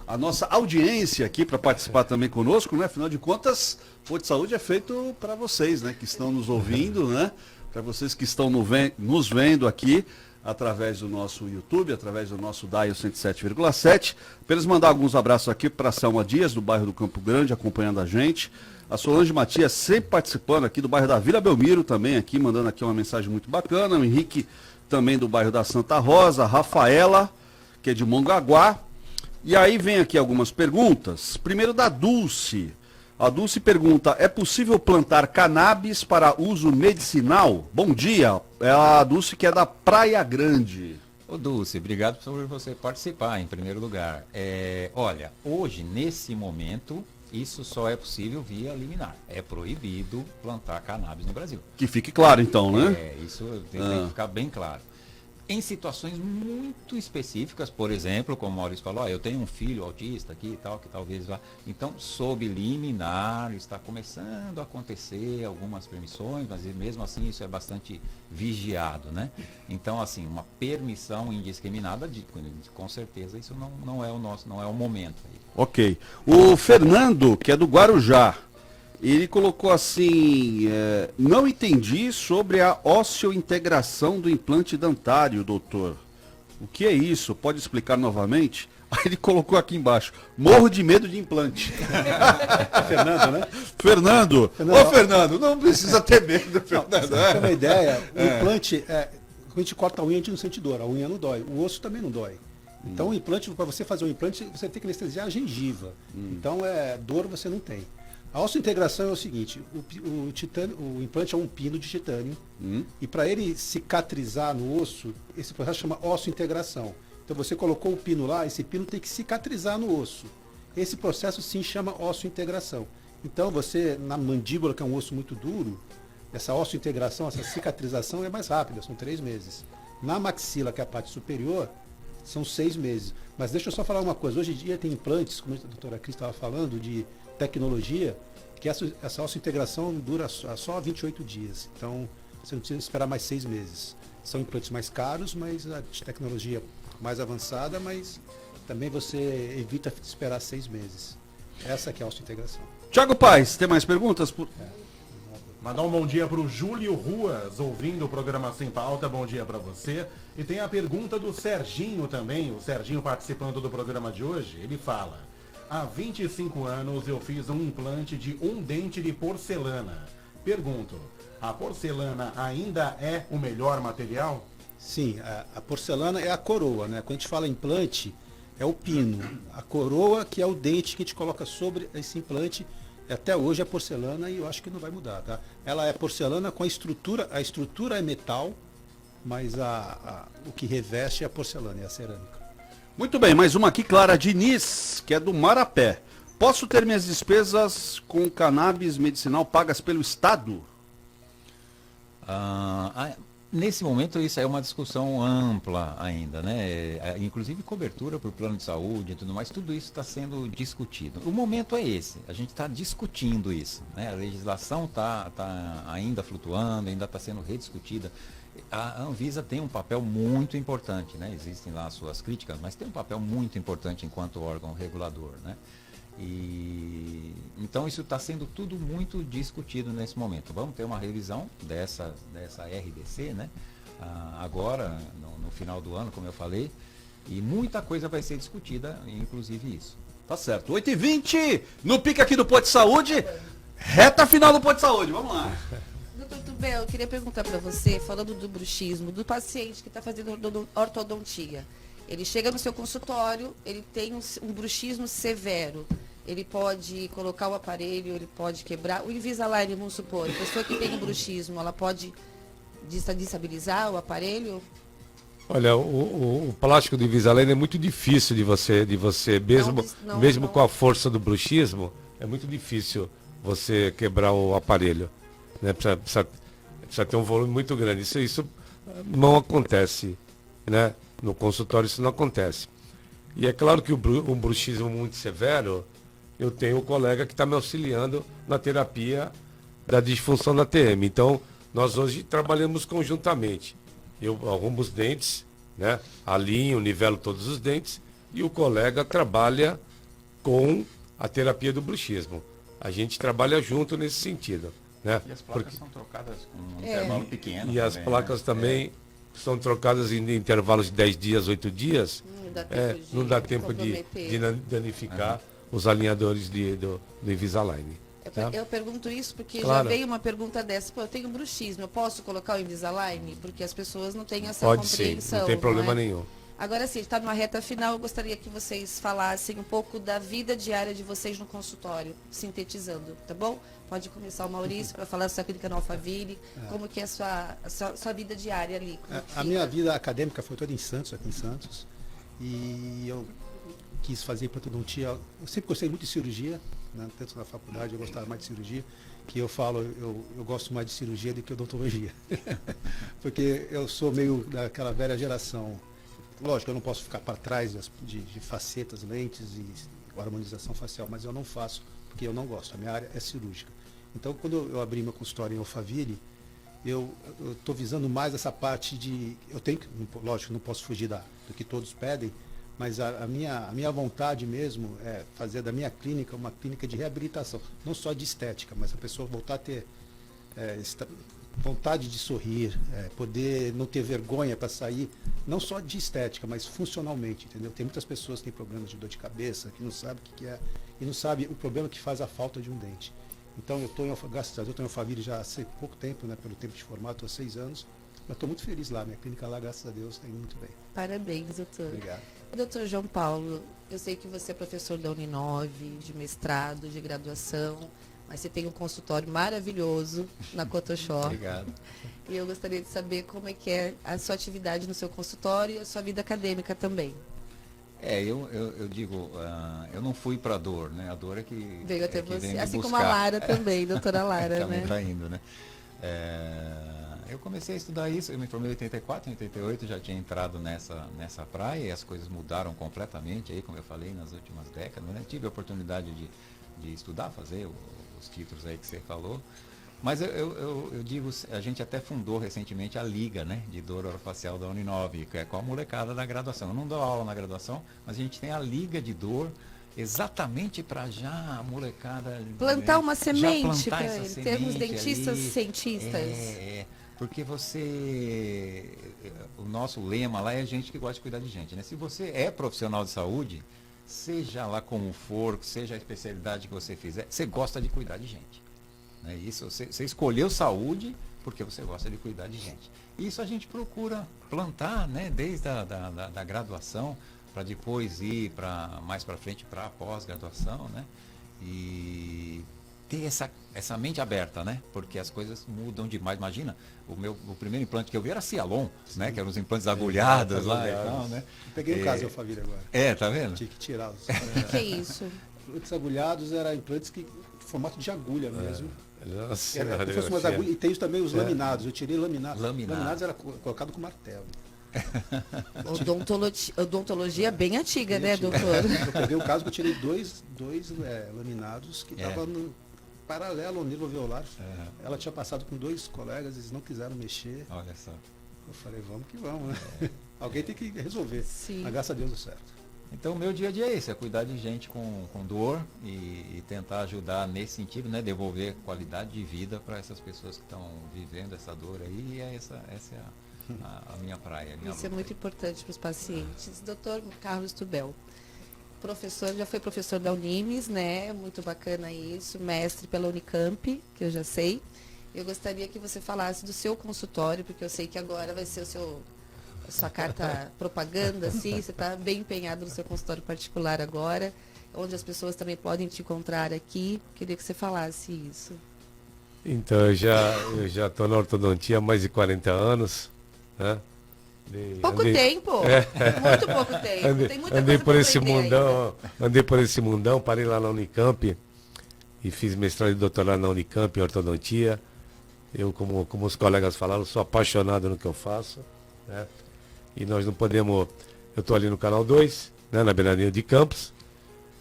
a nossa audiência aqui para participar também conosco, né? Afinal de contas, Fô de Saúde é feito para vocês, né? Que estão nos ouvindo, né? Para vocês que estão nos vendo aqui através do nosso YouTube, através do nosso Dial 107,7. Apenas mandar alguns abraços aqui para a Selma Dias, do bairro do Campo Grande, acompanhando a gente. A Solange Matias sempre participando aqui do bairro da Vila Belmiro também aqui, mandando aqui uma mensagem muito bacana. O Henrique também do bairro da Santa Rosa. A Rafaela, que é de Mongaguá. E aí vem aqui algumas perguntas. Primeiro da Dulce. A Dulce pergunta, é possível plantar cannabis para uso medicinal? Bom dia. É a Dulce que é da Praia Grande. Ô Dulce, obrigado por você participar em primeiro lugar. Olha, hoje, nesse momento, isso só é possível via liminar. É proibido plantar cannabis no Brasil. Que fique claro então, né? Isso tem que ficar bem claro. Em situações muito específicas, por exemplo, como o Maurício falou, eu tenho um filho autista aqui e tal, que talvez vá. Então, sob liminar, está começando a acontecer algumas permissões, mas mesmo assim isso é bastante vigiado, né? Então, assim, uma permissão indiscriminada, com certeza, isso não é o nosso, não é o momento. Ok. O Fernando, que é do Guarujá, ele colocou assim, não entendi sobre a osteointegração do implante dentário, doutor. O que é isso? Pode explicar novamente? Aí ele colocou aqui embaixo, morro de medo de implante. Fernando, né? Fernando, ô Fernando, não precisa ter medo, Fernando. Pra ter uma ideia, o implante, Quando a gente corta a unha, a gente não sente dor, a unha não dói, o osso também não dói. Então o implante, para você fazer um implante, você tem que anestesiar a gengiva. Então dor você não tem. A ossointegração é o seguinte, o implante é um pino de titânio e para ele cicatrizar no osso, esse processo chama ossointegração. Então você colocou o pino lá, esse pino tem que cicatrizar no osso. Esse processo sim chama ossointegração. Então você, na mandíbula, que é um osso muito duro, essa ossointegração, essa cicatrização é mais rápida, são 3 meses. Na maxila, que é a parte superior, são 6 meses. Mas deixa eu só falar uma coisa, hoje em dia tem implantes, como a doutora Cris estava falando, de tecnologia, que essa ossointegração dura só 28 dias. Então, você não precisa esperar mais 6 meses. São implantes mais caros, mas a tecnologia mais avançada, mas também você evita esperar 6 meses. Essa que é a ossointegração. Tiago Paes, tem mais perguntas? Mandar um bom dia para o Júlio Ruas, ouvindo o programa Sem Pauta. Bom dia para você. E tem a pergunta do Serginho também, o Serginho participando do programa de hoje. Ele fala: há 25 anos eu fiz um implante de um dente de porcelana. Pergunto, a porcelana ainda é o melhor material? Sim, a porcelana é a coroa, né? Quando a gente fala implante, é o pino. A coroa, que é o dente que a gente coloca sobre esse implante, até hoje é porcelana e eu acho que não vai mudar, tá? Ela é porcelana com a estrutura é metal, mas o que reveste é a porcelana, é a cerâmica. Muito bem, mais uma aqui, Clara Diniz, que é do Marapé. Posso ter minhas despesas com cannabis medicinal pagas pelo Estado? Nesse momento isso é uma discussão ampla ainda, né? Inclusive cobertura por plano de saúde e tudo mais, tudo isso está sendo discutido. O momento é esse, a gente está discutindo isso, né? A legislação está ainda flutuando, ainda está sendo rediscutida. A Anvisa tem um papel muito importante, né? Existem lá as suas críticas, mas tem um papel muito importante enquanto órgão regulador, né? Então isso está sendo tudo muito discutido nesse momento. Vamos ter uma revisão dessa RDC, né? Agora, no final do ano, como eu falei, e muita coisa vai ser discutida, inclusive isso. Tá certo. 8h20, no pique aqui do Posto de Saúde, reta final do Posto de Saúde, vamos lá. Doutor Tubel, eu queria perguntar para você, falando do bruxismo, do paciente que está fazendo ortodontia. Ele chega no seu consultório, ele tem um bruxismo severo. Ele pode colocar o aparelho, ele pode quebrar. O Invisalign, vamos supor, a pessoa que tem um bruxismo, ela pode destabilizar o aparelho? Olha, o plástico do Invisalign é muito difícil de você mesmo com a força do bruxismo, é muito difícil você quebrar o aparelho. Né? Precisa ter um volume muito grande. Isso não acontece, né? No consultório isso não acontece. E é claro que um bruxismo muito severo, eu tenho um colega que está me auxiliando na terapia da disfunção da TM. Então, nós hoje trabalhamos conjuntamente. Eu arrumo os dentes, né? Alinho, nivelo todos os dentes, e o colega trabalha com a terapia do bruxismo. A gente trabalha junto nesse sentido. Né? E as placas são trocadas com um intervalo pequeno. E as placas também são trocadas em intervalos de 10 dias, 8 dias. Não dá tempo de danificar os alinhadores do Invisalign. Eu pergunto isso porque Claro. já veio uma pergunta dessa. Pô, eu tenho bruxismo, eu posso colocar o Invisalign? Porque as pessoas não têm essa Pode sim, compreensão. não tem problema é? nenhum. Agora sim, está numa reta final, eu gostaria que vocês falassem um pouco da vida diária de vocês no consultório, sintetizando, tá bom? Pode começar o Maurício para falar da sua clínica no Alphaville, como que é a sua vida diária ali. A minha vida acadêmica foi toda em Santos, aqui em Santos, e eu quis fazer ortodontia. Eu sempre gostei muito de cirurgia, né? Tanto na faculdade eu gostava mais de cirurgia, que eu falo, eu gosto mais de cirurgia do que odontologia. Porque eu sou meio daquela velha geração. Lógico, eu não posso ficar para trás de facetas, lentes e harmonização facial, mas eu não faço, porque eu não gosto. A minha área é cirúrgica. Então, quando eu abri meu consultório em Alphaville, eu estou visando mais essa parte de... Lógico, não posso fugir do que todos pedem, mas a minha vontade mesmo é fazer da minha clínica uma clínica de reabilitação, não só de estética, mas a pessoa voltar a ter vontade de sorrir, poder não ter vergonha para sair, não só de estética, mas funcionalmente, entendeu? Tem muitas pessoas que têm problemas de dor de cabeça, que não sabem o que é, e não sabem o problema que faz a falta de um dente. Então, graças a Deus, eu estou em Alphaville já há pouco tempo, né, pelo tempo de formato, há 6 anos, Eu estou muito feliz lá, minha clínica lá, graças a Deus, está indo muito bem. Parabéns, doutor. Obrigado. Doutor João Paulo, eu sei que você é professor da Uninove, de mestrado, de graduação, mas você tem um consultório maravilhoso na Cotoxó. Obrigado. E eu gostaria de saber como é que é a sua atividade no seu consultório e a sua vida acadêmica também. Eu digo, eu não fui para a dor, né? A dor é que Veio até que vem você, me assim como buscar. a Lara também, doutora Lara, Também né? tá indo, né? Eu comecei a estudar isso, eu me formei em 84, em 88 já tinha entrado nessa praia e as coisas mudaram completamente, aí como eu falei, nas últimas décadas, né? Tive a oportunidade de estudar, fazer os títulos aí que você falou, mas eu digo, a gente até fundou recentemente a Liga, né, de Dor Orofacial da Uninove, que é com a molecada da graduação. Eu não dou aula na graduação, mas a gente tem a Liga de Dor exatamente para já a molecada Plantar uma já semente plantar para essa ele, termos semente dentistas ali. cientistas. Porque o nosso lema lá é gente que gosta de cuidar de gente, né? Se você é profissional de saúde, seja lá como for, seja a especialidade que você fizer, você gosta de cuidar de gente. Né? Isso, você escolheu saúde porque você gosta de cuidar de gente. Isso a gente procura plantar, né? Desde da graduação, para depois ir mais para frente para a pós-graduação, né? E ter essa mente aberta, né? Porque as coisas mudam demais. Imagina, o primeiro implante que eu vi era Cialon, né? Que eram os implantes agulhados lá e tal, né? Eu peguei um caso, Alphaville, agora. Tá vendo? Tinha que tirar os O que é isso? implantes agulhados, eram implantes que formato de agulha mesmo. Nossa, Era como se fosse umas agulhas, e tem também os laminados. Eu tirei laminados. Laminados era colocado com martelo. Odontologia bem antiga, né, Antiga. doutor? Eu peguei o caso que eu tirei dois laminados que estavam no paralelo ao nervo alveolar. Ela tinha passado com 2 colegas, eles não quiseram mexer. Olha só. Eu falei, vamos que vamos, né? Alguém tem que resolver. Sim. Mas graças a Deus deu certo. Então, o meu dia a dia é esse, é cuidar de gente com dor e tentar ajudar nesse sentido, né? Devolver qualidade de vida para essas pessoas que estão vivendo essa dor aí. E essa é a minha praia. A minha Isso é luta muito aí. importante para os pacientes. Doutor Carlos Tubel, professor, já foi professor da Unimes, né? Muito bacana isso. Mestre pela Unicamp, que eu já sei. Eu gostaria que você falasse do seu consultório, porque eu sei que agora vai ser a sua carta propaganda, assim. Você está bem empenhado no seu consultório particular agora, onde as pessoas também podem te encontrar aqui. Queria que você falasse isso. Então, eu já estou na ortodontia há mais de 40 anos, né? Pouco tempo, muito pouco tempo. Tem muita andei coisa por pra esse aprender mundão, andei por esse mundão, parei lá na Unicamp e fiz mestrado e doutorado na Unicamp em ortodontia. Eu, como os colegas falaram, sou apaixonado no que eu faço, né? E nós não podemos... Eu estou ali no Canal 2, né, na beiradinha de Campos.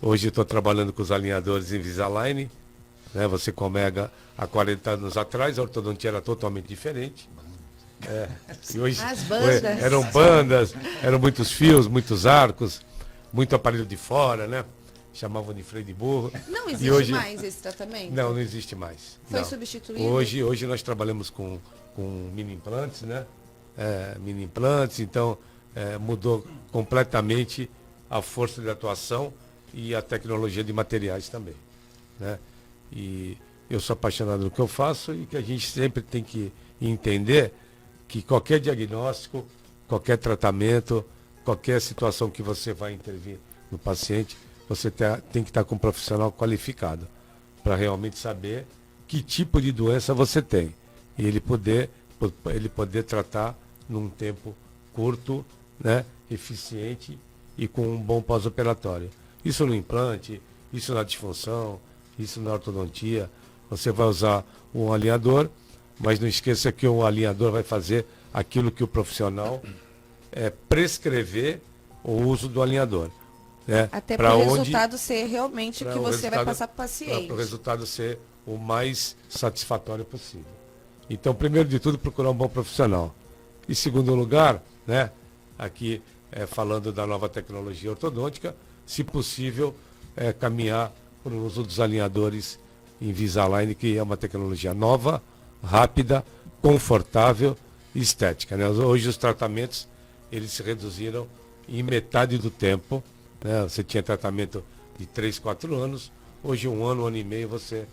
Hoje estou trabalhando com os alinhadores em Invisalign, né? Você comega há 40 anos atrás, a ortodontia era totalmente diferente. E hoje As bandas. eram bandas, eram muitos fios, muitos arcos, muito aparelho de fora, né? Chamavam de freio de burro. Não E existe hoje- mais esse tratamento? Não existe mais. Foi Não. substituído? Hoje nós trabalhamos com mini implantes, né? Mini implantes, então mudou completamente a força de atuação e a tecnologia de materiais também, né? E eu sou apaixonado no que eu faço e que a gente sempre tem que entender que qualquer diagnóstico, qualquer tratamento, qualquer situação que você vai intervir no paciente, você tem que estar com um profissional qualificado para realmente saber que tipo de doença você tem e ele poder tratar num tempo curto, né, eficiente e com um bom pós-operatório. Isso no implante, isso na disfunção, isso na ortodontia. Você vai usar um alinhador, mas não esqueça que o alinhador vai fazer aquilo que o profissional prescrever o uso do alinhador. Né? Até Pra para o onde- resultado ser realmente o pra que o você vai resultado- passar para o paciente. Para o resultado ser o mais satisfatório possível. Então, primeiro de tudo, procurar um bom profissional. Em segundo lugar, né, aqui falando da nova tecnologia ortodôntica, se possível, caminhar para o uso dos alinhadores Invisalign, que é uma tecnologia nova, rápida, confortável e estética. Né? Hoje os tratamentos eles se reduziram em metade do tempo. Né? Você tinha tratamento de 3, 4 anos, hoje 1 ano e meio você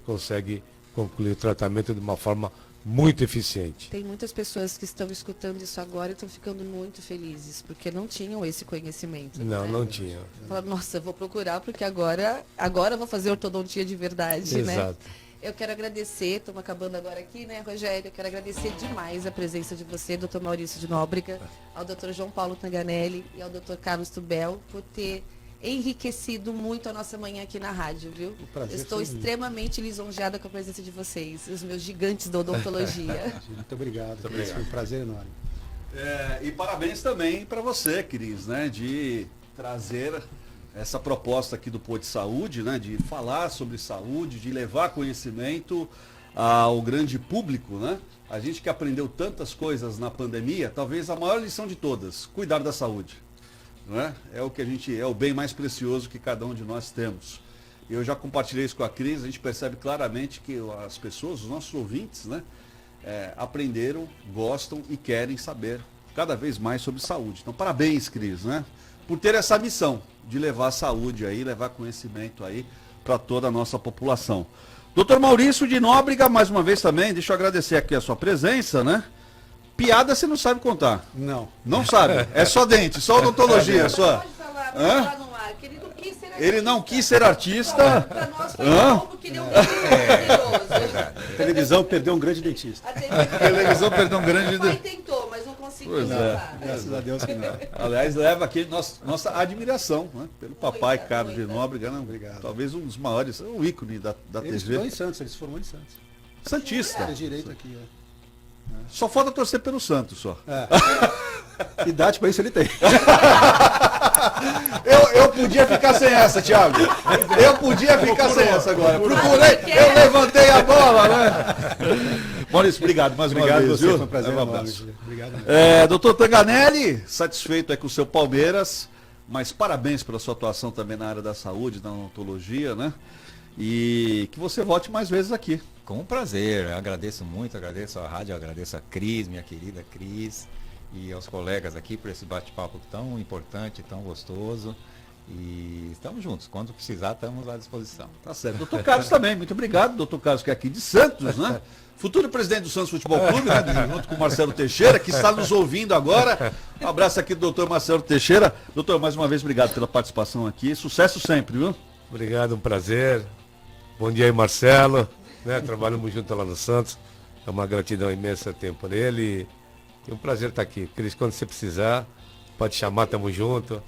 consegue concluir o tratamento de uma forma muito eficiente. Tem muitas pessoas que estão escutando isso agora e estão ficando muito felizes, porque não tinham esse conhecimento. Não, né? não tinha. Falaram, nossa, eu vou procurar, porque agora eu vou fazer ortodontia de verdade, né? Exato. Eu quero agradecer, estamos acabando agora aqui, né, Rogério? Eu quero agradecer demais a presença de você, doutor Maurício de Nóbrega, ao doutor João Paulo Tanganelli e ao doutor Carlos Tubel, por ter enriquecido muito a nossa manhã aqui na rádio, viu? prazer Estou foi meu. extremamente lisonjeada com a presença de vocês, os meus gigantes da odontologia. Muito obrigado. Cris, foi um prazer enorme. E parabéns também para você, Cris, né, de trazer essa proposta aqui do Pô de Saúde, né, de falar sobre saúde, de levar conhecimento ao grande público, né? A gente que aprendeu tantas coisas na pandemia, talvez a maior lição de todas, cuidar da saúde, não é? É o que é o bem mais precioso que cada um de nós temos. Eu já compartilhei isso com a Cris, a gente percebe claramente que as pessoas, os nossos ouvintes, né, aprenderam, gostam e querem saber cada vez mais sobre saúde. Então, parabéns, Cris, né, por ter essa missão de levar saúde aí, levar conhecimento aí para toda a nossa população. Doutor Maurício de Nóbrega, mais uma vez também, deixa eu agradecer aqui a sua presença, né? Piada você não sabe contar. Não. Não sabe. É só dente, só odontologia, só. Pode falar no ar, que ele não quis ser Ele não quis ser artista. Para nós foi bom, porque ele é um mentiroso. A televisão perdeu um grande dentista. A televisão perdeu um grande... O pai tentou, mas não conseguiu. Pois é. Sabe? Graças a Deus que não. Aliás, leva aqui nossa admiração, né, pelo papai Muita, Carlos de muita. Nóbrega, né? Obrigado. Talvez um dos maiores, um ícone da Ele estudou TV. em Santos, ele se formou em Santos. Santista. Fez direito aqui, Só falta torcer pelo Santos, só. Idade para isso ele tem. Eu podia ficar sem essa, Thiago. Eu podia ficar sem essa agora. Procurei, eu levantei a bola, né? Maurício, obrigado mais uma Obrigado a vez, você, viu? foi um prazer Um enorme. abraço. Obrigado mesmo. Doutor Tanganelli, satisfeito aí com o seu Palmeiras, mas parabéns pela sua atuação também na área da saúde, da odontologia, né? E que você volte mais vezes aqui. Com prazer, eu agradeço muito, agradeço a rádio, agradeço a Cris, minha querida Cris, e aos colegas aqui por esse bate-papo tão importante, tão gostoso. E estamos juntos, quando precisar, estamos à disposição. Tá certo. Doutor Carlos também, muito obrigado. Doutor Carlos, que é aqui de Santos, né? Futuro presidente do Santos Futebol Clube, né? Junto com o Marcelo Teixeira, que está nos ouvindo agora. Um abraço aqui do doutor Marcelo Teixeira. Doutor, mais uma vez, obrigado pela participação aqui. Sucesso sempre, viu? Obrigado, um prazer. Bom dia aí, Marcelo. Né? Trabalhamos junto lá no Santos. É uma gratidão imensa ter por ele. E um prazer estar aqui. Cris, quando você precisar, pode chamar, tamo junto.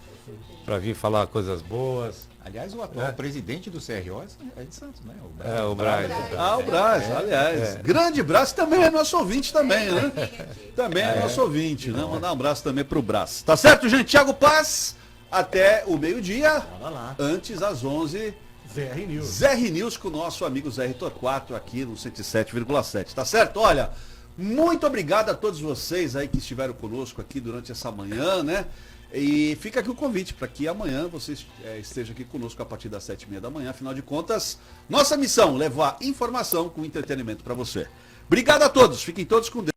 Para vir falar coisas boas. Aliás, o atual presidente do CRO é de Santos, né? O Braz. O Braz, aliás. Grande Braz também é nosso ouvinte também, né? Também é nosso ouvinte, né? Mandar um abraço também pro Braz. Tá certo, gente? Thiago Paz, até o meio-dia. Antes, às 11, ZR News. ZR News com o nosso amigo Zé Torquato aqui no 107,7. Tá certo? Olha, muito obrigado a todos vocês aí que estiveram conosco aqui durante essa manhã, né? E fica aqui o convite para que amanhã você esteja aqui conosco a partir das 7h30 da manhã. Afinal de contas, nossa missão, levar informação com entretenimento para você. Obrigado a todos, fiquem todos com Deus.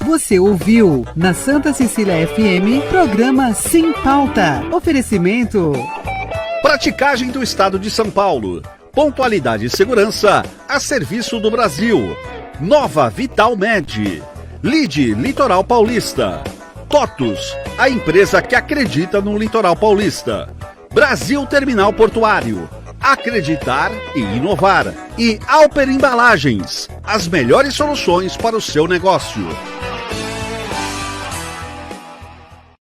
Você ouviu na Santa Cecília FM, programa Sem Pauta. Oferecimento. Praticagem do Estado de São Paulo. Pontualidade e segurança a serviço do Brasil. Nova Vital Med. Lide Litoral Paulista. TOTUS, a empresa que acredita no litoral paulista. Brasil Terminal Portuário. Acreditar e inovar. E Alper Embalagens, as melhores soluções para o seu negócio.